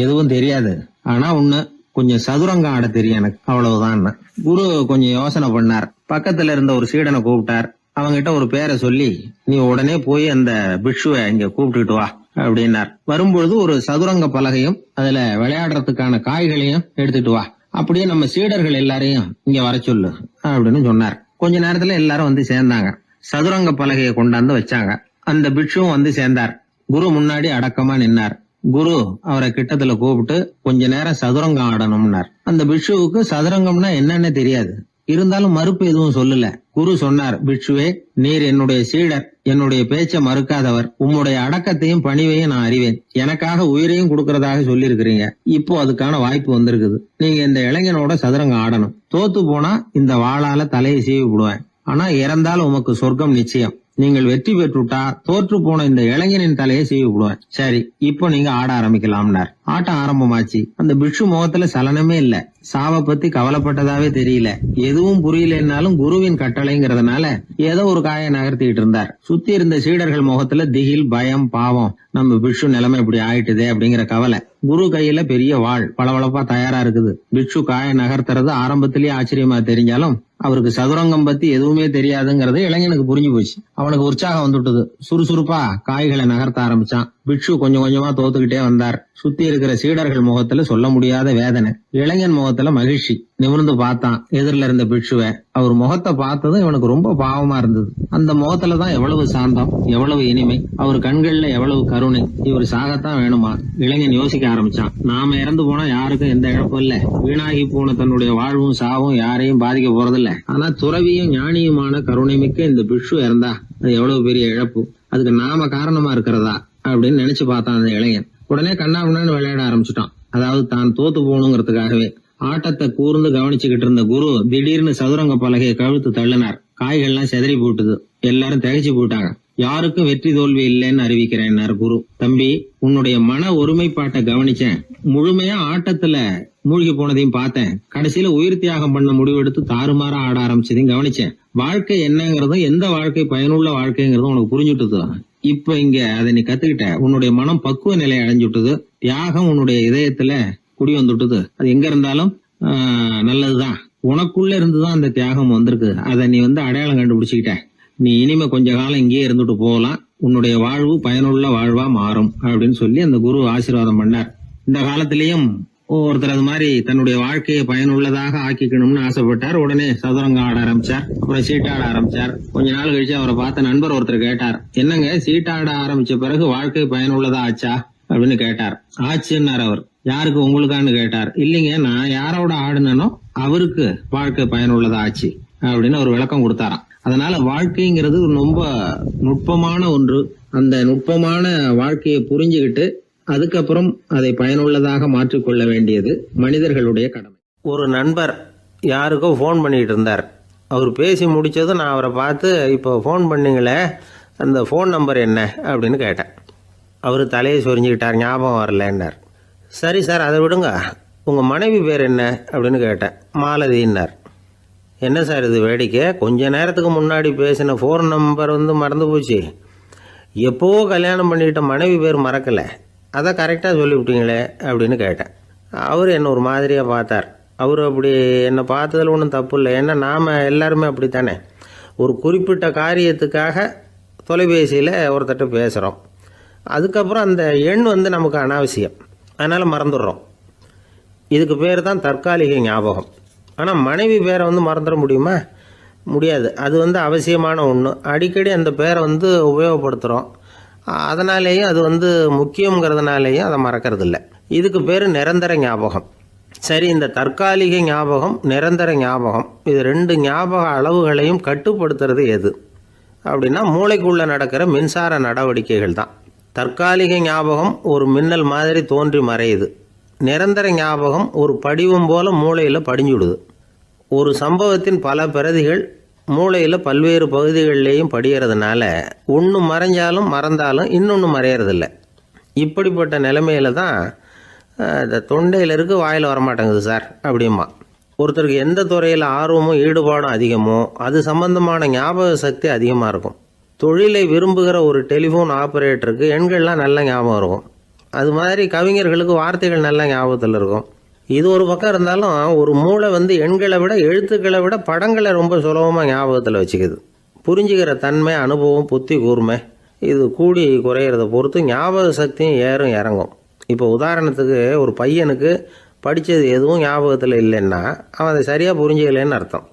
எதுவும் தெரியாது, ஆனா ஒண்ணு, கொஞ்சம் சதுரங்கம் ஆட தெரியும் எனக்கு, அவ்வளவுதான். குரு கொஞ்சம் யோசனை பண்ணார். பக்கத்துல இருந்த ஒரு சீடனை கூப்பிட்டார். அவங்கிட்ட ஒரு பேரை சொல்லி, நீ உடனே போய் அந்த பிக்ஷுவை இங்க கூப்பிட்டுட்டு வா அப்படின்னார். வரும்பொழுது ஒரு சதுரங்க பலகையும் அதுல விளையாடுறதுக்கான காய்களையும் எடுத்துட்டு வா, அப்படியே நம்ம சீடர்கள் எல்லாரையும் இங்க வர சொல்லு அப்படின்னு சொன்னார். கொஞ்ச நேரத்துல எல்லாரும் வந்து சேர்ந்தாங்க. சதுரங்க பலகையை கொண்டாந்து வச்சாங்க. அந்த பிக்ஷுவும் வந்து சேர்ந்தார். குரு முன்னாடி அடக்கமா நின்னார். குரு அவரை கிட்டத்துல கூப்பிட்டு கொஞ்ச நேரம் சதுரங்கம் ஆடணும்னார். அந்த பிக்ஷுவுக்கு சதுரங்கம்னா என்னன்னு தெரியாது. இருந்தாலும் மறுப்பு எதுவும் சொல்லல. குரு சொன்னார், பிக்ஷுவே, நீர் என்னுடைய சீடர், என்னுடைய பேச்சை மறுக்காதவர், உம்முடைய அடக்கத்தையும் பணிவையும் நான் அறிவேன். எனக்காக உயிரையும் கொடுக்கறதாக சொல்லி இருக்கிறீங்க. இப்போ அதுக்கான வாய்ப்பு வந்திருக்குது. நீங்க இந்த இளைஞனோட சதுரங்கம் ஆடணும். தோத்து போனா இந்த வாளால தலையை சீவி விடுவேன். ஆனா இறந்தாலும் உமக்கு சொர்க்கம் நிச்சயம். நீங்கள் வெற்றி பெற்றுட்டா தோற்று போன இந்த இளைஞனின் தலையை சீவி விடுவேன். சரி, இப்போ நீங்க ஆட ஆரம்பிக்கலாம்னார். ஆட்டம் ஆரம்பமாச்சு. அந்த பிக்ஷு முகத்துல சலனமே இல்ல. சாவை பத்தி கவலைப்பட்டதாவே தெரியல. எதுவும் புரியலன்னாலும் குருவின் கட்டளைங்கிறதுனால ஏதோ ஒரு காயை நகர்த்திட்டு இருந்தார். சுத்தி இருந்த சீடர்கள் முகத்துல திகில், பயம், பாவம், நம்ம பிக்ஷு நிலைமை இப்படி ஆயிட்டுதே அப்படிங்கிற கவலை. குரு கையில பெரிய வாள் பளபளப்பா தயாரா இருக்குது. பிக்ஷு காயை நகர்த்துறது ஆரம்பத்திலேயே ஆச்சரியமா தெரிஞ்சாலும் அவருக்கு சதுரங்கம் பத்தி எதுவுமே தெரியாதுங்கிறது இளைஞனுக்கு புரிஞ்சு போச்சு. அவனுக்கு உற்சாகம் வந்துட்டது. சுறுசுறுப்பா காய்களை நகர்த்த ஆரம்பிச்சான். பிக்ஷு கொஞ்சம் கொஞ்சமா தோத்துக்கிட்டே வந்தார். சுத்தி இருக்கிற சீடர்கள் முகத்துல சொல்ல முடியாத வேதனை, இளைஞன் முகத்துல மகிழ்ச்சி. நிமிர்ந்து பார்த்தான் எதிரில இருந்த பிக்ஷுவை. அவர் முகத்தை பார்த்ததும் இவனுக்கு ரொம்ப பாவமா இருந்தது. அந்த முகத்துலதான் எவ்வளவு சாந்தம், எவ்வளவு இனிமை, அவர் கண்கள்ல எவ்வளவு கருணை. இவர் சாகத்தான் வேணுமா? இளைஞன் யோசிக்க ஆரம்பிச்சான். நாம இறந்து போனா யாருக்கும் எந்த இழப்பும் இல்ல. வீணாகி போன தன்னுடைய வாழ்வும் சாவும் யாரையும் பாதிக்க போறதில்ல. ஆனா துறவியும் ஞானியுமான கருணை மிக்க இந்த பிக்ஷு இறந்தா அது எவ்வளவு பெரிய இழப்பு. அதுக்கு நாம காரணமா இருக்கிறதா அப்படின்னு நினைச்சு பார்த்தான் அந்த இளைஞன். உடனே கண்ணாபின்னான்னு விளையாட ஆரம்பிச்சுட்டான். அதாவது தான் தோத்து போகணுங்கிறதுக்காகவே. ஆட்டத்தை கூர்ந்து கவனிச்சுக்கிட்டு இருந்த குரு திடீர்னு சதுரங்க பலகையை கழுத்து தள்ளினார். காய்கள்லாம் செதறி போட்டுது. எல்லாரும் திகைச்சு போயிட்டாங்க. யாருக்கும் வெற்றி தோல்வி இல்லைன்னு அறிவிக்கிறேன் குரு. தம்பி, உன்னுடைய மன ஒருமைப்பாட்டை கவனிச்சேன். முழுமையா ஆட்டத்துல மூழ்கி போனதையும் பார்த்தேன். கடைசியில உயிர் தியாகம் பண்ண முடிவெடுத்து தாறுமாறா ஆட ஆரம்பிச்சதையும் கவனிச்சேன். வாழ்க்கை என்னங்கிறதும் எந்த வாழ்க்கை பயனுள்ள வாழ்க்கைங்கிறதும் உனக்கு புரிஞ்சுட்டுது. இப்ப இங்க அதை நீ கத்துக்கிட்ட. உன்னுடைய மனம் பக்குவ நிலை அடைஞ்சுட்டுது. தியாகம் உன்னுடைய இதயத்துல குடி வந்துட்டுது. அது எங்க இருந்தாலும் நல்லதுதான். உனக்குள்ள இருந்துதான் அந்த தியாகம் வந்திருக்கு. அதை நீ அடையாளம் கண்டுபிடிச்சுக்கிட்ட. நீ இனிமே கொஞ்ச காலம் இங்கேயே இருந்துட்டு போகலாம். உன்னுடைய வாழ்வு பயனுள்ள வாழ்வா மாறும் அப்படின்னு சொல்லி அந்த குரு ஆசீர்வாதம் பண்ணார். இந்த காலத்திலயும் ஒருத்தர் அது மாதிரி தன்னுடைய வாழ்க்கையை பயனுள்ளதாக ஆக்கிக்கணும்னு ஆசைப்பட்டார். உடனே சதுரங்கம் ஆட ஆரம்பிச்சார். அப்புறம் சீட்டாட ஆரம்பிச்சார். கொஞ்ச நாள் கழிச்சு அவரை பார்த்த நண்பர் ஒருத்தர் கேட்டார், என்னங்க சீட்டாட ஆரம்பிச்ச பிறகு வாழ்க்கை பயனுள்ளதா ஆச்சா அப்படின்னு கேட்டார். ஆச்சுன்னார் அவர். யாருக்கு, உங்களுக்கான்னு கேட்டார். இல்லைங்க, நான் யாரோட ஆடுனோ அவருக்கு வாழ்க்கை பயனுள்ளதா ஆச்சு அப்படின்னு ஒரு விளக்கம் கொடுத்தாராம். அதனால வாழ்க்கைங்கிறது ரொம்ப நுட்பமான ஒன்று. அந்த நுட்பமான வாழ்க்கையை புரிஞ்சுக்கிட்டு அதுக்கப்புறம் அதை பயனுள்ளதாக மாற்றிக்கொள்ள வேண்டியது மனிதர்களுடைய கடமை. ஒரு நண்பர் யாருக்கோ ஃபோன் பண்ணிட்டு இருந்தார். அவர் பேசி முடிச்சதும் நான் அவரை பார்த்து, இப்போ ஃபோன் பண்ணீங்களே, அந்த ஃபோன் நம்பர் என்ன அப்படின்னு கேட்டேன். அவர் தலையை சொரிஞ்சுக்கிட்டார். ஞாபகம் வரலன்னார். சரி சார், அதை விடுங்க, உங்கள் மனைவி பேர் என்ன அப்படின்னு கேட்டேன். மாலதின்னார். என்ன சார் இது வேடிக்கை, கொஞ்ச நேரத்துக்கு முன்னாடி பேசின ஃபோன் நம்பர் மறந்து போச்சு. எப்போவோ கல்யாணம் பண்ணிக்கிட்ட மனைவி பேர் மறக்கலை, அதை கரெக்டாக சொல்லிவிட்டீங்களே அப்படின்னு கேட்டேன். அவர் என்ன ஒரு மாதிரியாக பார்த்தார். அவர் அப்படி என்னை பார்த்ததில் ஒன்றும் தப்பு இல்லை. ஏன்னா நாம் எல்லாருமே அப்படித்தானே. ஒரு குறிப்பிட்ட காரியத்துக்காக தொலைபேசியில் ஒருத்தட்ட பேசுகிறோம். அதுக்கப்புறம் அந்த எண் நமக்கு அனாவசியம், அதனால் மறந்துடுறோம். இதுக்கு பேர் தான் தற்காலிக ஞாபகம். ஆனால் மனைவி பேரை மறந்துட முடியுமா? முடியாது. அது அவசியமான ஒன்று. அடிக்கடி அந்த பேரை உபயோகப்படுத்துகிறோம். அதனாலேயும் அது முக்கியங்கிறதுனாலேயும் அதை மறக்கிறது இல்லை. இதுக்கு பேர் நிரந்தர ஞாபகம். சரி, இந்த தற்காலிக ஞாபகம், நிரந்தர ஞாபகம், இது 2 ஞாபக அளவுகளையும் கட்டுப்படுத்துறது எது அப்படின்னா மூளைக்குள்ளே நடக்கிற மின்சார நடவடிக்கைகள் தான். தற்காலிக ஞாபகம் ஒரு மின்னல் மாதிரி தோன்றி மறையுது. நிரந்தர ஞாபகம் ஒரு படிவம் போல மூளையில் படிஞ்சுடுது. ஒரு சம்பவத்தின் பல பிரதிகள் மூளையில் பல்வேறு பகுதிகளிலேயும் படிகிறதுனால ஒன்று மறைஞ்சாலும் இன்னொன்று மறையறதில்ல. இப்படிப்பட்ட நிலைமையில தான் இந்த தொண்டையில் இருக்கு, வாயில் வரமாட்டேங்குது சார் அப்படிமா. ஒருத்தருக்கு எந்த துறையில் ஆர்வமும் ஈடுபாடும் அதிகமோ அது சம்பந்தமான ஞாபக சக்தி அதிகமாக இருக்கும். தொழிலை விரும்புகிற ஒரு டெலிஃபோன் ஆப்ரேட்டருக்கு எண்கள்லாம் நல்ல ஞாபகம் இருக்கும். அது மாதிரி கவிஞர்களுக்கு வார்த்தைகள் நல்ல ஞாபகத்தில் இருக்கும். இது ஒரு பக்கம் இருந்தாலும் ஒரு மூளை எண்களை விட எழுத்துக்களை விட படங்களை ரொம்ப சுலபமாக ஞாபகத்தில் வச்சுக்குது. புரிஞ்சுக்கிற தன்மை, அனுபவம், புத்தி கூர்மை இது கூடி குறையிறத பொறுத்து ஞாபக சக்தியும் ஏறும் இறங்கும். இப்போ உதாரணத்துக்கு ஒரு பையனுக்கு படித்தது எதுவும் ஞாபகத்தில் இல்லைன்னா அவன் அதை சரியாக புரிஞ்சுக்கலைன்னு அர்த்தம்.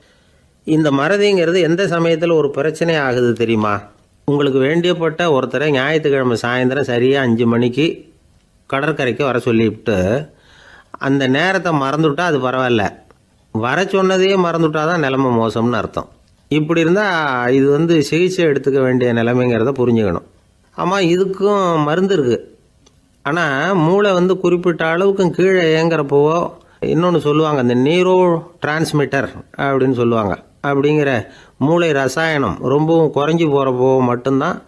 இந்த மறதிங்கிறது எந்த சமயத்தில் ஒரு பிரச்சனை ஆகுது தெரியுமா? உங்களுக்கு வேண்டியப்பட்ட ஒருத்தரை ஞாயிற்றுக்கிழமை சாயந்தரம் சரியாக 5 மணிக்கு கடற்கரைக்கு வர சொல்லிவிட்டு அந்த நேரத்தை மறந்துவிட்டா அது பரவாயில்ல, வர சொன்னதையே மறந்துவிட்டா தான் நிலைமை மோசம்னு அர்த்தம். இப்படி இருந்தால் இது சிகிச்சை எடுத்துக்க வேண்டிய நிலைமைங்கிறத புரிஞ்சுக்கணும். ஆமாம், இதுக்கும் மருந்து இருக்குது. ஆனால் மூளை குறிப்பிட்ட அளவுக்கும் கீழே இயங்குறப்போவோ இன்னொன்று சொல்லுவாங்க, இந்த நியூரோ டிரான்ஸ்மிட்டர் அப்படின்னு சொல்லுவாங்க. அப்படிங்கிற மூளை ரசாயனம் ரொம்பவும் குறைஞ்சி போகிறப்போ மட்டும்தான்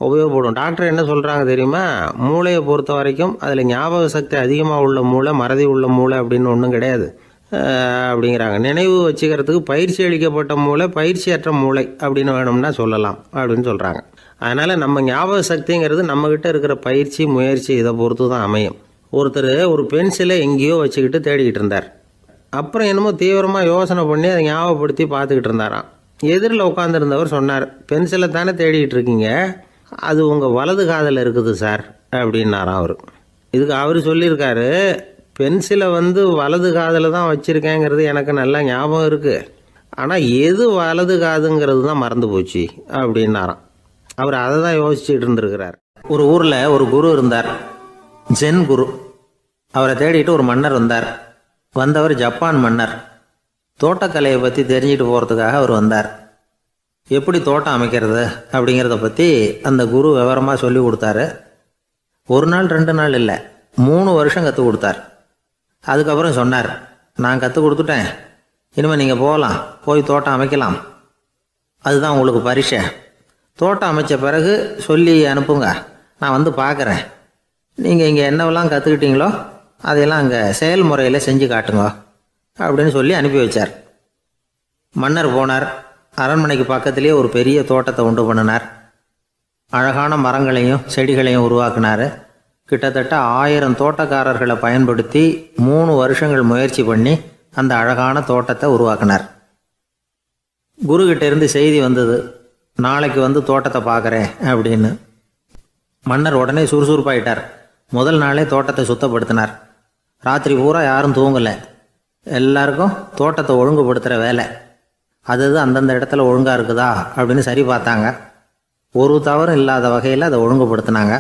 உபயோகப்படும். டாக்டர் என்ன சொல்கிறாங்க தெரியுமா? மூளையை பொறுத்த வரைக்கும் அதில் ஞாபக சக்தி அதிகமாக உள்ள மூளை, மறதி உள்ள மூளை அப்படின்னு ஒன்றும் கிடையாது அப்படிங்கிறாங்க. நினைவு வச்சுக்கிறதுக்கு பயிற்சி அளிக்கப்பட்ட மூளை, பயிற்சியற்ற மூளை அப்படின்னு வேணும்னா சொல்லலாம் அப்படின்னு சொல்கிறாங்க. அதனால் நம்ம ஞாபக சக்திங்கிறது நம்மக்கிட்ட இருக்கிற பயிற்சி, முயற்சி இதை பொறுத்து தான் அமையும். ஒருத்தர் ஒரு பென்சிலை எங்கேயோ வச்சுக்கிட்டு தேடிக்கிட்டு இருந்தார். அப்புறம் என்னமோ தீவிரமாக யோசனை பண்ணி அதை ஞாபகப்படுத்தி பார்த்துக்கிட்டு இருந்தாராம். எதிரில் உட்காந்துருந்தவர் சொன்னார், பென்சிலை தானே தேடிக்கிட்டு இருக்கீங்க, அது உங்கள் வலது காதில் இருக்குது சார் அப்படின்னாராம் அவர். இதுக்கு அவர் சொல்லியிருக்காரு, பென்சிலை வலது காதில் தான் வச்சுருக்கேங்கிறது எனக்கு நல்லா ஞாபகம் இருக்குது, ஆனால் எது வலது காதுங்கிறது தான் மறந்து போச்சு அப்படின்னாராம். அவர் அதை தான் யோசிச்சுட்டு இருந்திருக்கிறார். ஒரு ஊரில் ஒரு குரு இருந்தார், ஜென் குரு. அவரை தேடிட்டு ஒரு மன்னர் வந்தார். வந்தவர் ஜப்பான் மன்னர். தோட்டக்கலையை பற்றி தெரிஞ்சுட்டு போகிறதுக்காக அவர் வந்தார். எப்படி தோட்டம் அமைக்கிறது அப்படிங்கிறத பற்றி அந்த குரு விவரமாக சொல்லி கொடுத்தாரு. 1 நாள் 2 நாள் இல்லை, 3 வருஷம் கற்றுக் கொடுத்தார். அதுக்கப்புறம் சொன்னார், நான் கற்றுக் கொடுத்துட்டேன், இனிமேல் நீங்கள் போகலாம், போய் தோட்டம் அமைக்கலாம், அதுதான் உங்களுக்கு பரிசை. தோட்டம் அமைச்ச பிறகு சொல்லி அனுப்புங்க, நான் பார்க்குறேன். நீங்கள் இங்கே என்னவெல்லாம் கற்றுக்கிட்டீங்களோ அதையெல்லாம் அங்கே செயல்முறையில் செஞ்சு காட்டுங்க அப்படின்னு சொல்லி அனுப்பி வச்சார். மன்னர் போனார். அரண்மனைக்கு பக்கத்திலே ஒரு பெரிய தோட்டத்தை உண்டு பண்ணினார். அழகான மரங்களையும் செடிகளையும் உருவாக்கினார். கிட்டத்தட்ட 1000 தோட்டக்காரர்களை பயன்படுத்தி 3 வருஷங்கள் முயற்சி பண்ணி அந்த அழகான தோட்டத்தை உருவாக்கினார். குருக்கிட்ட இருந்து செய்தி வந்தது, நாளைக்கு தோட்டத்தை பார்க்குறேன் அப்படின்னு. மன்னர் உடனே சுறுசுறுப்பாயிட்டார். முதல் நாளே தோட்டத்தை சுத்தப்படுத்தினார். ராத்திரி பூரா யாரும் தூங்கலை. எல்லாருக்கும் தோட்டத்தை ஒழுங்குபடுத்துகிற வேலை. அது அந்தந்த இடத்துல ஒழுங்காக இருக்குதா அப்படின்னு சரி பார்த்தாங்க. ஒரு தவறும் இல்லாத வகையில் அதை ஒழுங்குபடுத்தினாங்க.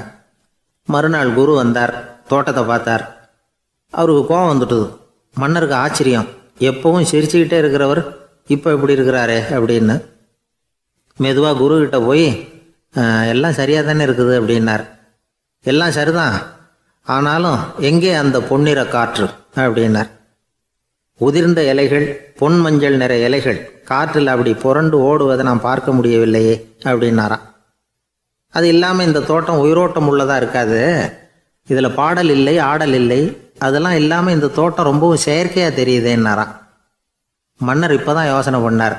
மறுநாள் குரு வந்தார், தோட்டத்தை பார்த்தார். அவருக்கு கோபம் வந்துட்டுது. மன்னருக்கு ஆச்சரியம், எப்பவும் சிரிச்சுக்கிட்டே இருக்கிறவர் இப்போ இப்படி இருக்கிறாரே அப்படின்னு. மெதுவாக குருக்கிட்ட போய் எல்லாம் சரியாக தானே இருக்குது அப்படின்னார். எல்லாம் சரிதான், ஆனாலும் எங்கே அந்த பொன்னிற காற்று அப்படின்னார். உதிர்ந்த இலைகள், பொன் மஞ்சள் நிற இலைகள் காற்றில் அப்படி புரண்டு ஓடுவதை நான் பார்க்க முடியவில்லையே அப்படின்னாராம். அது இல்லாமல் இந்த தோட்டம் உயிரோட்டம் உள்ளதாக இருக்காது, இதில் பாடல் இல்லை, ஆடல் இல்லை, அதெல்லாம் இல்லாமல் இந்த தோட்டம் ரொம்பவும் செயற்கையாக தெரியுதுன்னாராம். மன்னர் இப்போ தான் யோசனை பண்ணார்.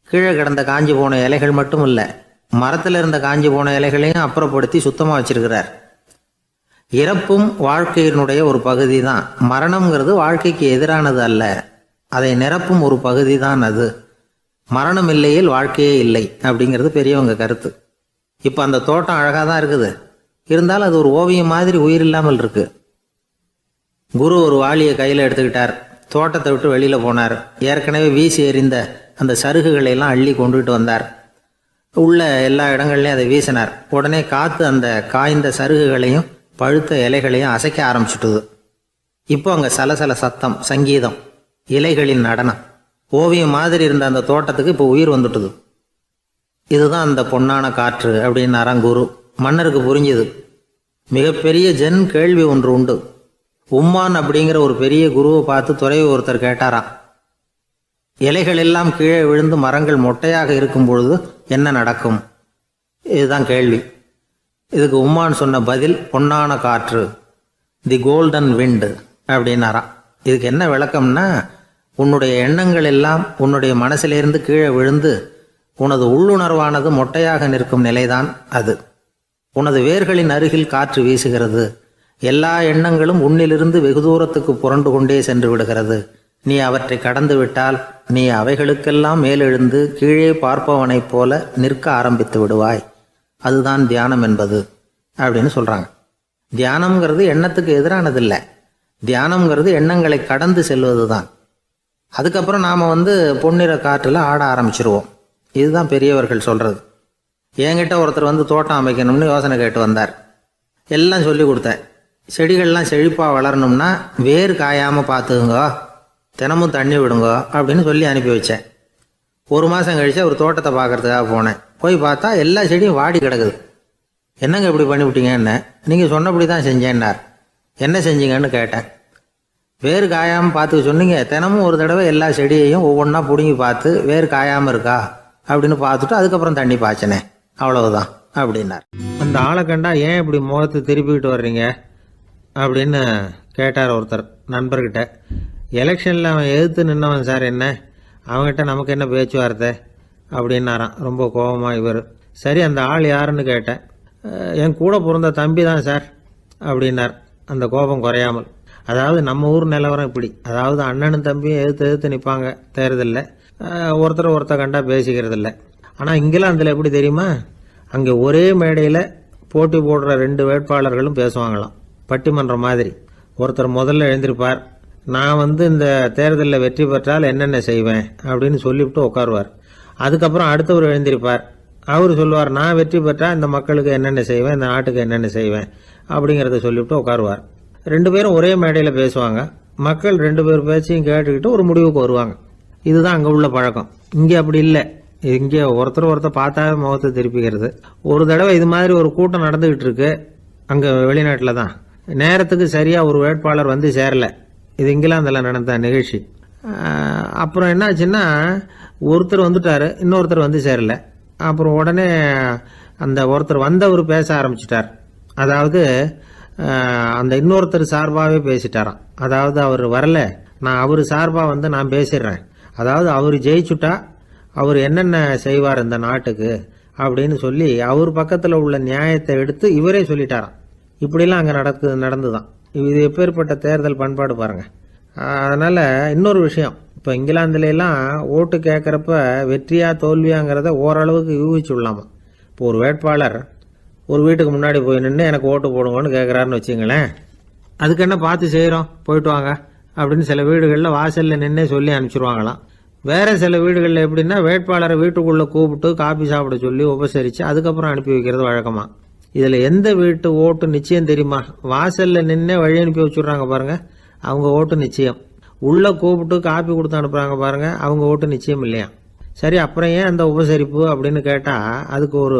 கீழே கிடந்த காஞ்சி போன இலைகள் மட்டும் இல்லை, மரத்தில் இருந்த காஞ்சி போன இலைகளையும் அப்புறப்படுத்தி சுத்தமாக வச்சிருக்கிறார். இறப்பும் வாழ்க்கையினுடைய ஒரு பகுதி தான். மரணம்ங்கிறது வாழ்க்கைக்கு எதிரானது அல்ல, அதை நிரப்பும் ஒரு பகுதி தான் அது. மரணம் இல்லையில் வாழ்க்கையே இல்லை அப்படிங்கிறது பெரியவங்க கருத்து. இப்போ அந்த தோட்டம் அழகாக தான் இருக்குது, இருந்தாலும் அது ஒரு ஓவியம் மாதிரி உயிர் இல்லாமல் இருக்கு. குரு ஒரு வாளியை கையில் எடுத்துக்கிட்டார். தோட்டத்தை விட்டு வெளியில் போனார். ஏற்கனவே வீசி எறிந்த அந்த சருகுகளை எல்லாம் அள்ளி கொண்டுகிட்டு வந்தார். உள்ள எல்லா இடங்கள்லையும் அதை வீசினார். உடனே காற்று அந்த காய்ந்த சருகுகளையும் பழுத்த இலைகளையும் அசைக்க ஆரம்பிச்சுட்டுது. இப்போ அங்கே சலசல சத்தம், சங்கீதம், இலைகளின் நடனம், ஓவியம் மாதிரி இருந்த அந்த தோட்டத்துக்கு இப்போ உயிர் வந்துட்டுது. இதுதான் அந்த பொன்னான காற்று அப்படின்னாராம் குரு. மன்னருக்கு புரிஞ்சுது. மிகப்பெரிய ஜென் கேள்வி ஒன்று உண்டு. உம்மான் அப்படிங்கிற ஒரு பெரிய குருவை பார்த்து துறவி ஒருத்தர் கேட்டாராம், இலைகள் எல்லாம் கீழே விழுந்து மரங்கள் மொட்டையாக இருக்கும் பொழுது என்ன நடக்கும்? இதுதான் கேள்வி. இதுக்கு உம்மான் சொன்ன பதில் பொன்னான காற்று, தி கோல்டன் விண்ட் அப்படின்னாராம். இதுக்கு என்ன விளக்கம்னா, உன்னுடைய எண்ணங்கள் எல்லாம் உன்னுடைய மனசிலிருந்து கீழே விழுந்து உனது உள்ளுணர்வானது மொட்டையாக நிற்கும் நிலைதான் அது. உனது வேர்களின் அருகில் காற்று வீசுகிறது. எல்லா எண்ணங்களும் உன்னிலிருந்து வெகு தூரத்துக்கு புரண்டு கொண்டே சென்று விடுகிறது. நீ அவற்றை கடந்து விட்டால் நீ அவைகளுக்கெல்லாம் மேலெழுந்து கீழே பார்ப்பவனைப் போல நிற்க ஆரம்பித்து விடுவாய். அதுதான் தியானம் என்பது அப்படின்னு சொல்றாங்க. தியானம்ங்கிறது எண்ணத்துக்கு எதிரானதில்லை. தியானம்ங்கிறது எண்ணங்களை கடந்து செல்வது தான். அதுக்கப்புறம் நாம் பொன்னிற காற்றில் ஆட ஆரம்பிச்சிருவோம். இதுதான் பெரியவர்கள் சொல்றது. என்கிட்ட ஒருத்தர் தோட்டம் அமைக்கணும்னு யோசனை கேட்டு வந்தார். எல்லாம் சொல்லி கொடுத்தேன். செடிகள்லாம் செழிப்பாக வளரணும்னா வேர் காயாமல் பார்த்துக்குங்க, தினமும் தண்ணி விடுங்க அப்படின்னு சொல்லி அனுப்பி வச்சேன். ஒரு மாதம் கழிச்சு அவர் தோட்டத்தை பார்க்கறதுக்காக போனேன். போய் பார்த்தா எல்லா செடியும் வாடி கிடக்குது. என்னங்க இப்படி பண்ணிவிட்டீங்கன்னு. நீங்கள் சொன்னபடி தான் செஞ்சேன்னார். என்ன செஞ்சீங்கன்னு கேட்டேன். வேர் காயாமல் பார்த்துக்க சொன்னீங்க, தினமும் ஒரு தடவை எல்லா செடியையும் ஒவ்வொன்றா பிடுங்கி பார்த்து வேர் காயாமல் இருக்கா அப்படின்னு பார்த்துட்டு அதுக்கப்புறம் தண்ணி பாய்ச்சனே, அவ்வளவுதான் அப்படின்னார். அந்த ஆளை கண்டா ஏன் இப்படி முகத்தை திருப்பிக்கிட்டு வர்றீங்க அப்படின்னு கேட்டார் ஒருத்தர் நண்பர்கிட்ட. எலெக்ஷனில் அவன் எதிர்த்து நின்னவன் சார், என்ன அவங்ககிட்ட நமக்கு என்ன பேச்சுவார்த்தை அப்படின்னாராம் ரொம்ப கோபமாக இவர். சரி, அந்த ஆள் யாருன்னு கேட்டேன். என் கூட பிறந்த தம்பி தான் சார் அப்படின்னார் அந்த கோபம் குறையாமல். அதாவது நம்ம ஊர் நிலவரம் இப்படி. அதாவது அண்ணனும் தம்பியும் எதிர்த்து நிற்பாங்க தேர்தலில், ஒருத்தர் கண்டா பேசிக்கிறது இல்லை. ஆனால் இங்கிலாந்தில் எப்படி தெரியுமா, அங்கே ஒரே மேடையில் போட்டி போடுற 2 வேட்பாளர்களும் பேசுவாங்களாம், பட்டிமன்றம் மாதிரி. ஒருத்தர் முதல்ல எழுந்திருப்பார், நான் இந்த தேர்தலில் வெற்றி பெற்றால் என்னென்ன செய்வேன் அப்படின்னு சொல்லிவிட்டு உட்காருவார். அதுக்கப்புறம் அடுத்தவர் எழுந்திருப்பார், அவர் சொல்லுவார், நான் வெற்றி பெற்றால் இந்த மக்களுக்கு என்னென்ன செய்வேன், இந்த நாட்டுக்கு என்னென்ன செய்வேன் அப்படிங்கிறத சொல்லிவிட்டு உட்காருவார். 2 பேரும் ஒரே மேடையில் பேசுவாங்க. மக்கள் 2 பேர் பேச்சையும் கேட்டுக்கிட்டு ஒரு முடிவுக்கு வருவாங்க. இதுதான் அங்கே உள்ள பழக்கம். இங்கே அப்படி இல்லை. இங்கே ஒருத்தர் பார்த்தாவே முகத்தை திருப்பிக்கிறது. ஒரு தடவை இது மாதிரி ஒரு கூட்டம் நடந்துகிட்டு இருக்கு அங்கே வெளிநாட்டில் தான். நேரத்துக்கு சரியாக ஒரு வேட்பாளர் சேரல. இது இங்கிலாந்தில் நடந்த நிகழ்ச்சி. அப்புறம் என்னாச்சுன்னா, ஒருத்தர் வந்துட்டாரு, இன்னொருத்தர் சேரல. அப்புறம் உடனே அந்த ஒருத்தர் வந்தவர் பேச ஆரம்பிச்சிட்டார். அதாவது அந்த இன்னொருத்தர் சார்பாகவே பேசிட்டாராம். அதாவது அவர் வரல, நான் அவர் சார்பாக நான் பேசிடுறேன். அதாவது அவர் ஜெயிச்சுட்டா அவர் என்னென்ன செய்வார் இந்த நாட்டுக்கு அப்படின்னு சொல்லி அவர் பக்கத்தில் உள்ள நியாயத்தை எடுத்து இவரே சொல்லிட்டாராம். இப்படிலாம் அங்கே நடந்துதான். இது எப்பேற்பட்ட தேர்தல் பண்பாடு பாருங்க. அதனால இன்னொரு விஷயம், இப்போ இங்கிலாந்துலாம் ஓட்டு கேட்குறப்ப வெற்றியா தோல்வியாங்கிறத ஓரளவுக்கு யூகிச்சுடலாமா. இப்போ ஒரு வேட்பாளர் ஒரு வீட்டுக்கு முன்னாடி போய் நின்று எனக்கு ஓட்டு போடுங்கன்னு கேட்குறாருன்னு வச்சுங்களேன், அதுக்கு என்ன பார்த்து செய்கிறோம், போயிட்டு வாங்க அப்படின்னு சில வீடுகளில் வாசலில் நின்னே சொல்லி அனுப்பிச்சிருவாங்களாம். வேற சில வீடுகளில் எப்படின்னா, வேட்பாளரை வீட்டுக்குள்ளே கூப்பிட்டு காபி சாப்பிட சொல்லி உபசரித்து அதுக்கப்புறம் அனுப்பி வைக்கிறது வழக்கமா. இதில் எந்த வீட்டு ஓட்டு நிச்சயம் தெரியுமா? வாசலில் நின்னே வழி அனுப்பி வச்சுடுறாங்க பாருங்க, அவங்க ஓட்டு நிச்சயம். உள்ளே கூப்பிட்டு காப்பி கொடுத்து அனுப்புகிறாங்க பாருங்க, அவங்க ஓட்டு நிச்சயம் இல்லையா. சரி, அப்புறம் ஏன் அந்த உபசரிப்பு அப்படின்னு கேட்டால் அதுக்கு ஒரு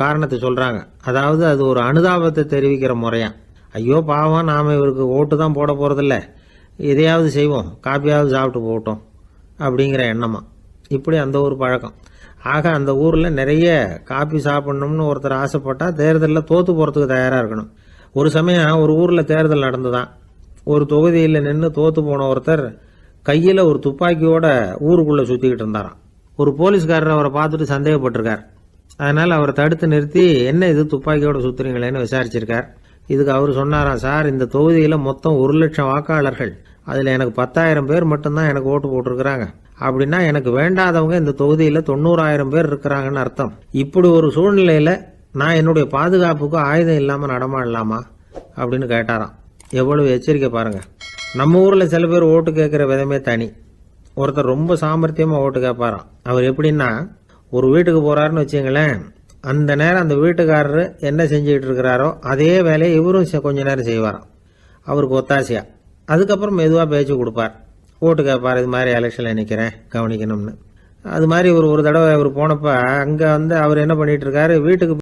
காரணத்தை சொல்கிறாங்க. அதாவது அது ஒரு அனுதாபத்தை தெரிவிக்கிற முறையா. ஐயோ பாவம், நாம் இவருக்கு ஓட்டு தான் போட போகிறதில்ல, எதையாவது செய்வோம், காப்பியாவது சாப்பிட்டு போட்டோம் அப்படிங்கிற எண்ணமா. இப்படி அந்த ஒரு பழக்கம். ஆக அந்த ஊரில் நிறைய காப்பி சாப்பிடணும்னு ஒருத்தர் ஆசைப்பட்டால் தேர்தலில் தோற்று போகிறதுக்கு தயாராக இருக்கணும். ஒரு சமயம் ஒரு ஊரில் தேர்தல் நடந்துதான். ஒரு தொகுதியில் நின்று தோற்று போன ஒருத்தர் கையில் ஒரு துப்பாக்கியோட ஊருக்குள்ளே சுற்றிக்கிட்டு இருந்தாராம். ஒரு போலீஸ்காரர் அவரை பார்த்துட்டு சந்தேகப்பட்டிருக்கார். அதனால் அவரை தடுத்து நிறுத்தி, என்ன இது துப்பாக்கியோட சுற்றுறீங்களேன்னு விசாரிச்சிருக்கார். இதுக்கு அவர் சொன்னாராம், சார், இந்த தொகுதியில் மொத்தம் 1,00,000 வாக்காளர்கள், அதில் எனக்கு 10,000 பேர் மட்டும்தான் எனக்கு ஓட்டு போட்டிருக்கிறாங்க. அப்படின்னா எனக்கு வேண்டாதவங்க இந்த தொகுதியில் 90,000 பேர் இருக்கிறாங்கன்னு அர்த்தம். இப்படி ஒரு சூழ்நிலையில் நான் என்னுடைய பாதுகாப்புக்கு ஆயுதம் இல்லாமல் நடமாடலாமா அப்படின்னு கேட்டாராம். எவ்வளவு எச்சரிக்கை பாருங்க. நம்ம ஊரில் சில பேர் ஓட்டு கேட்குற விதமே தனி. ஒருத்தர் ரொம்ப சாமர்த்தியமாக ஓட்டு கேட்பாராம். அவர் எப்படின்னா, ஒரு வீட்டுக்கு போறாருன்னு வச்சுங்களேன், அந்த நேரம் அந்த வீட்டுக்காரரு என்ன செஞ்சுக்கிட்டு இருக்கிறாரோ அதே வேலையை இவரும் கொஞ்ச நேரம் செய்வாராம், அவருக்கு ஒத்தாசையா. அதுக்கப்புறம் மெதுவாக பேச்சு கொடுப்பார், ஓட்டு கேட்பார், இது மாதிரி எலெக்ஷனில் நிற்கிறேன் கவனிக்கணும்னு. அது மாதிரி ஒரு தடவை அவர் போனப்ப அங்கே அவர் என்ன பண்ணிட்டு இருக்காரு, வீட்டுக்கு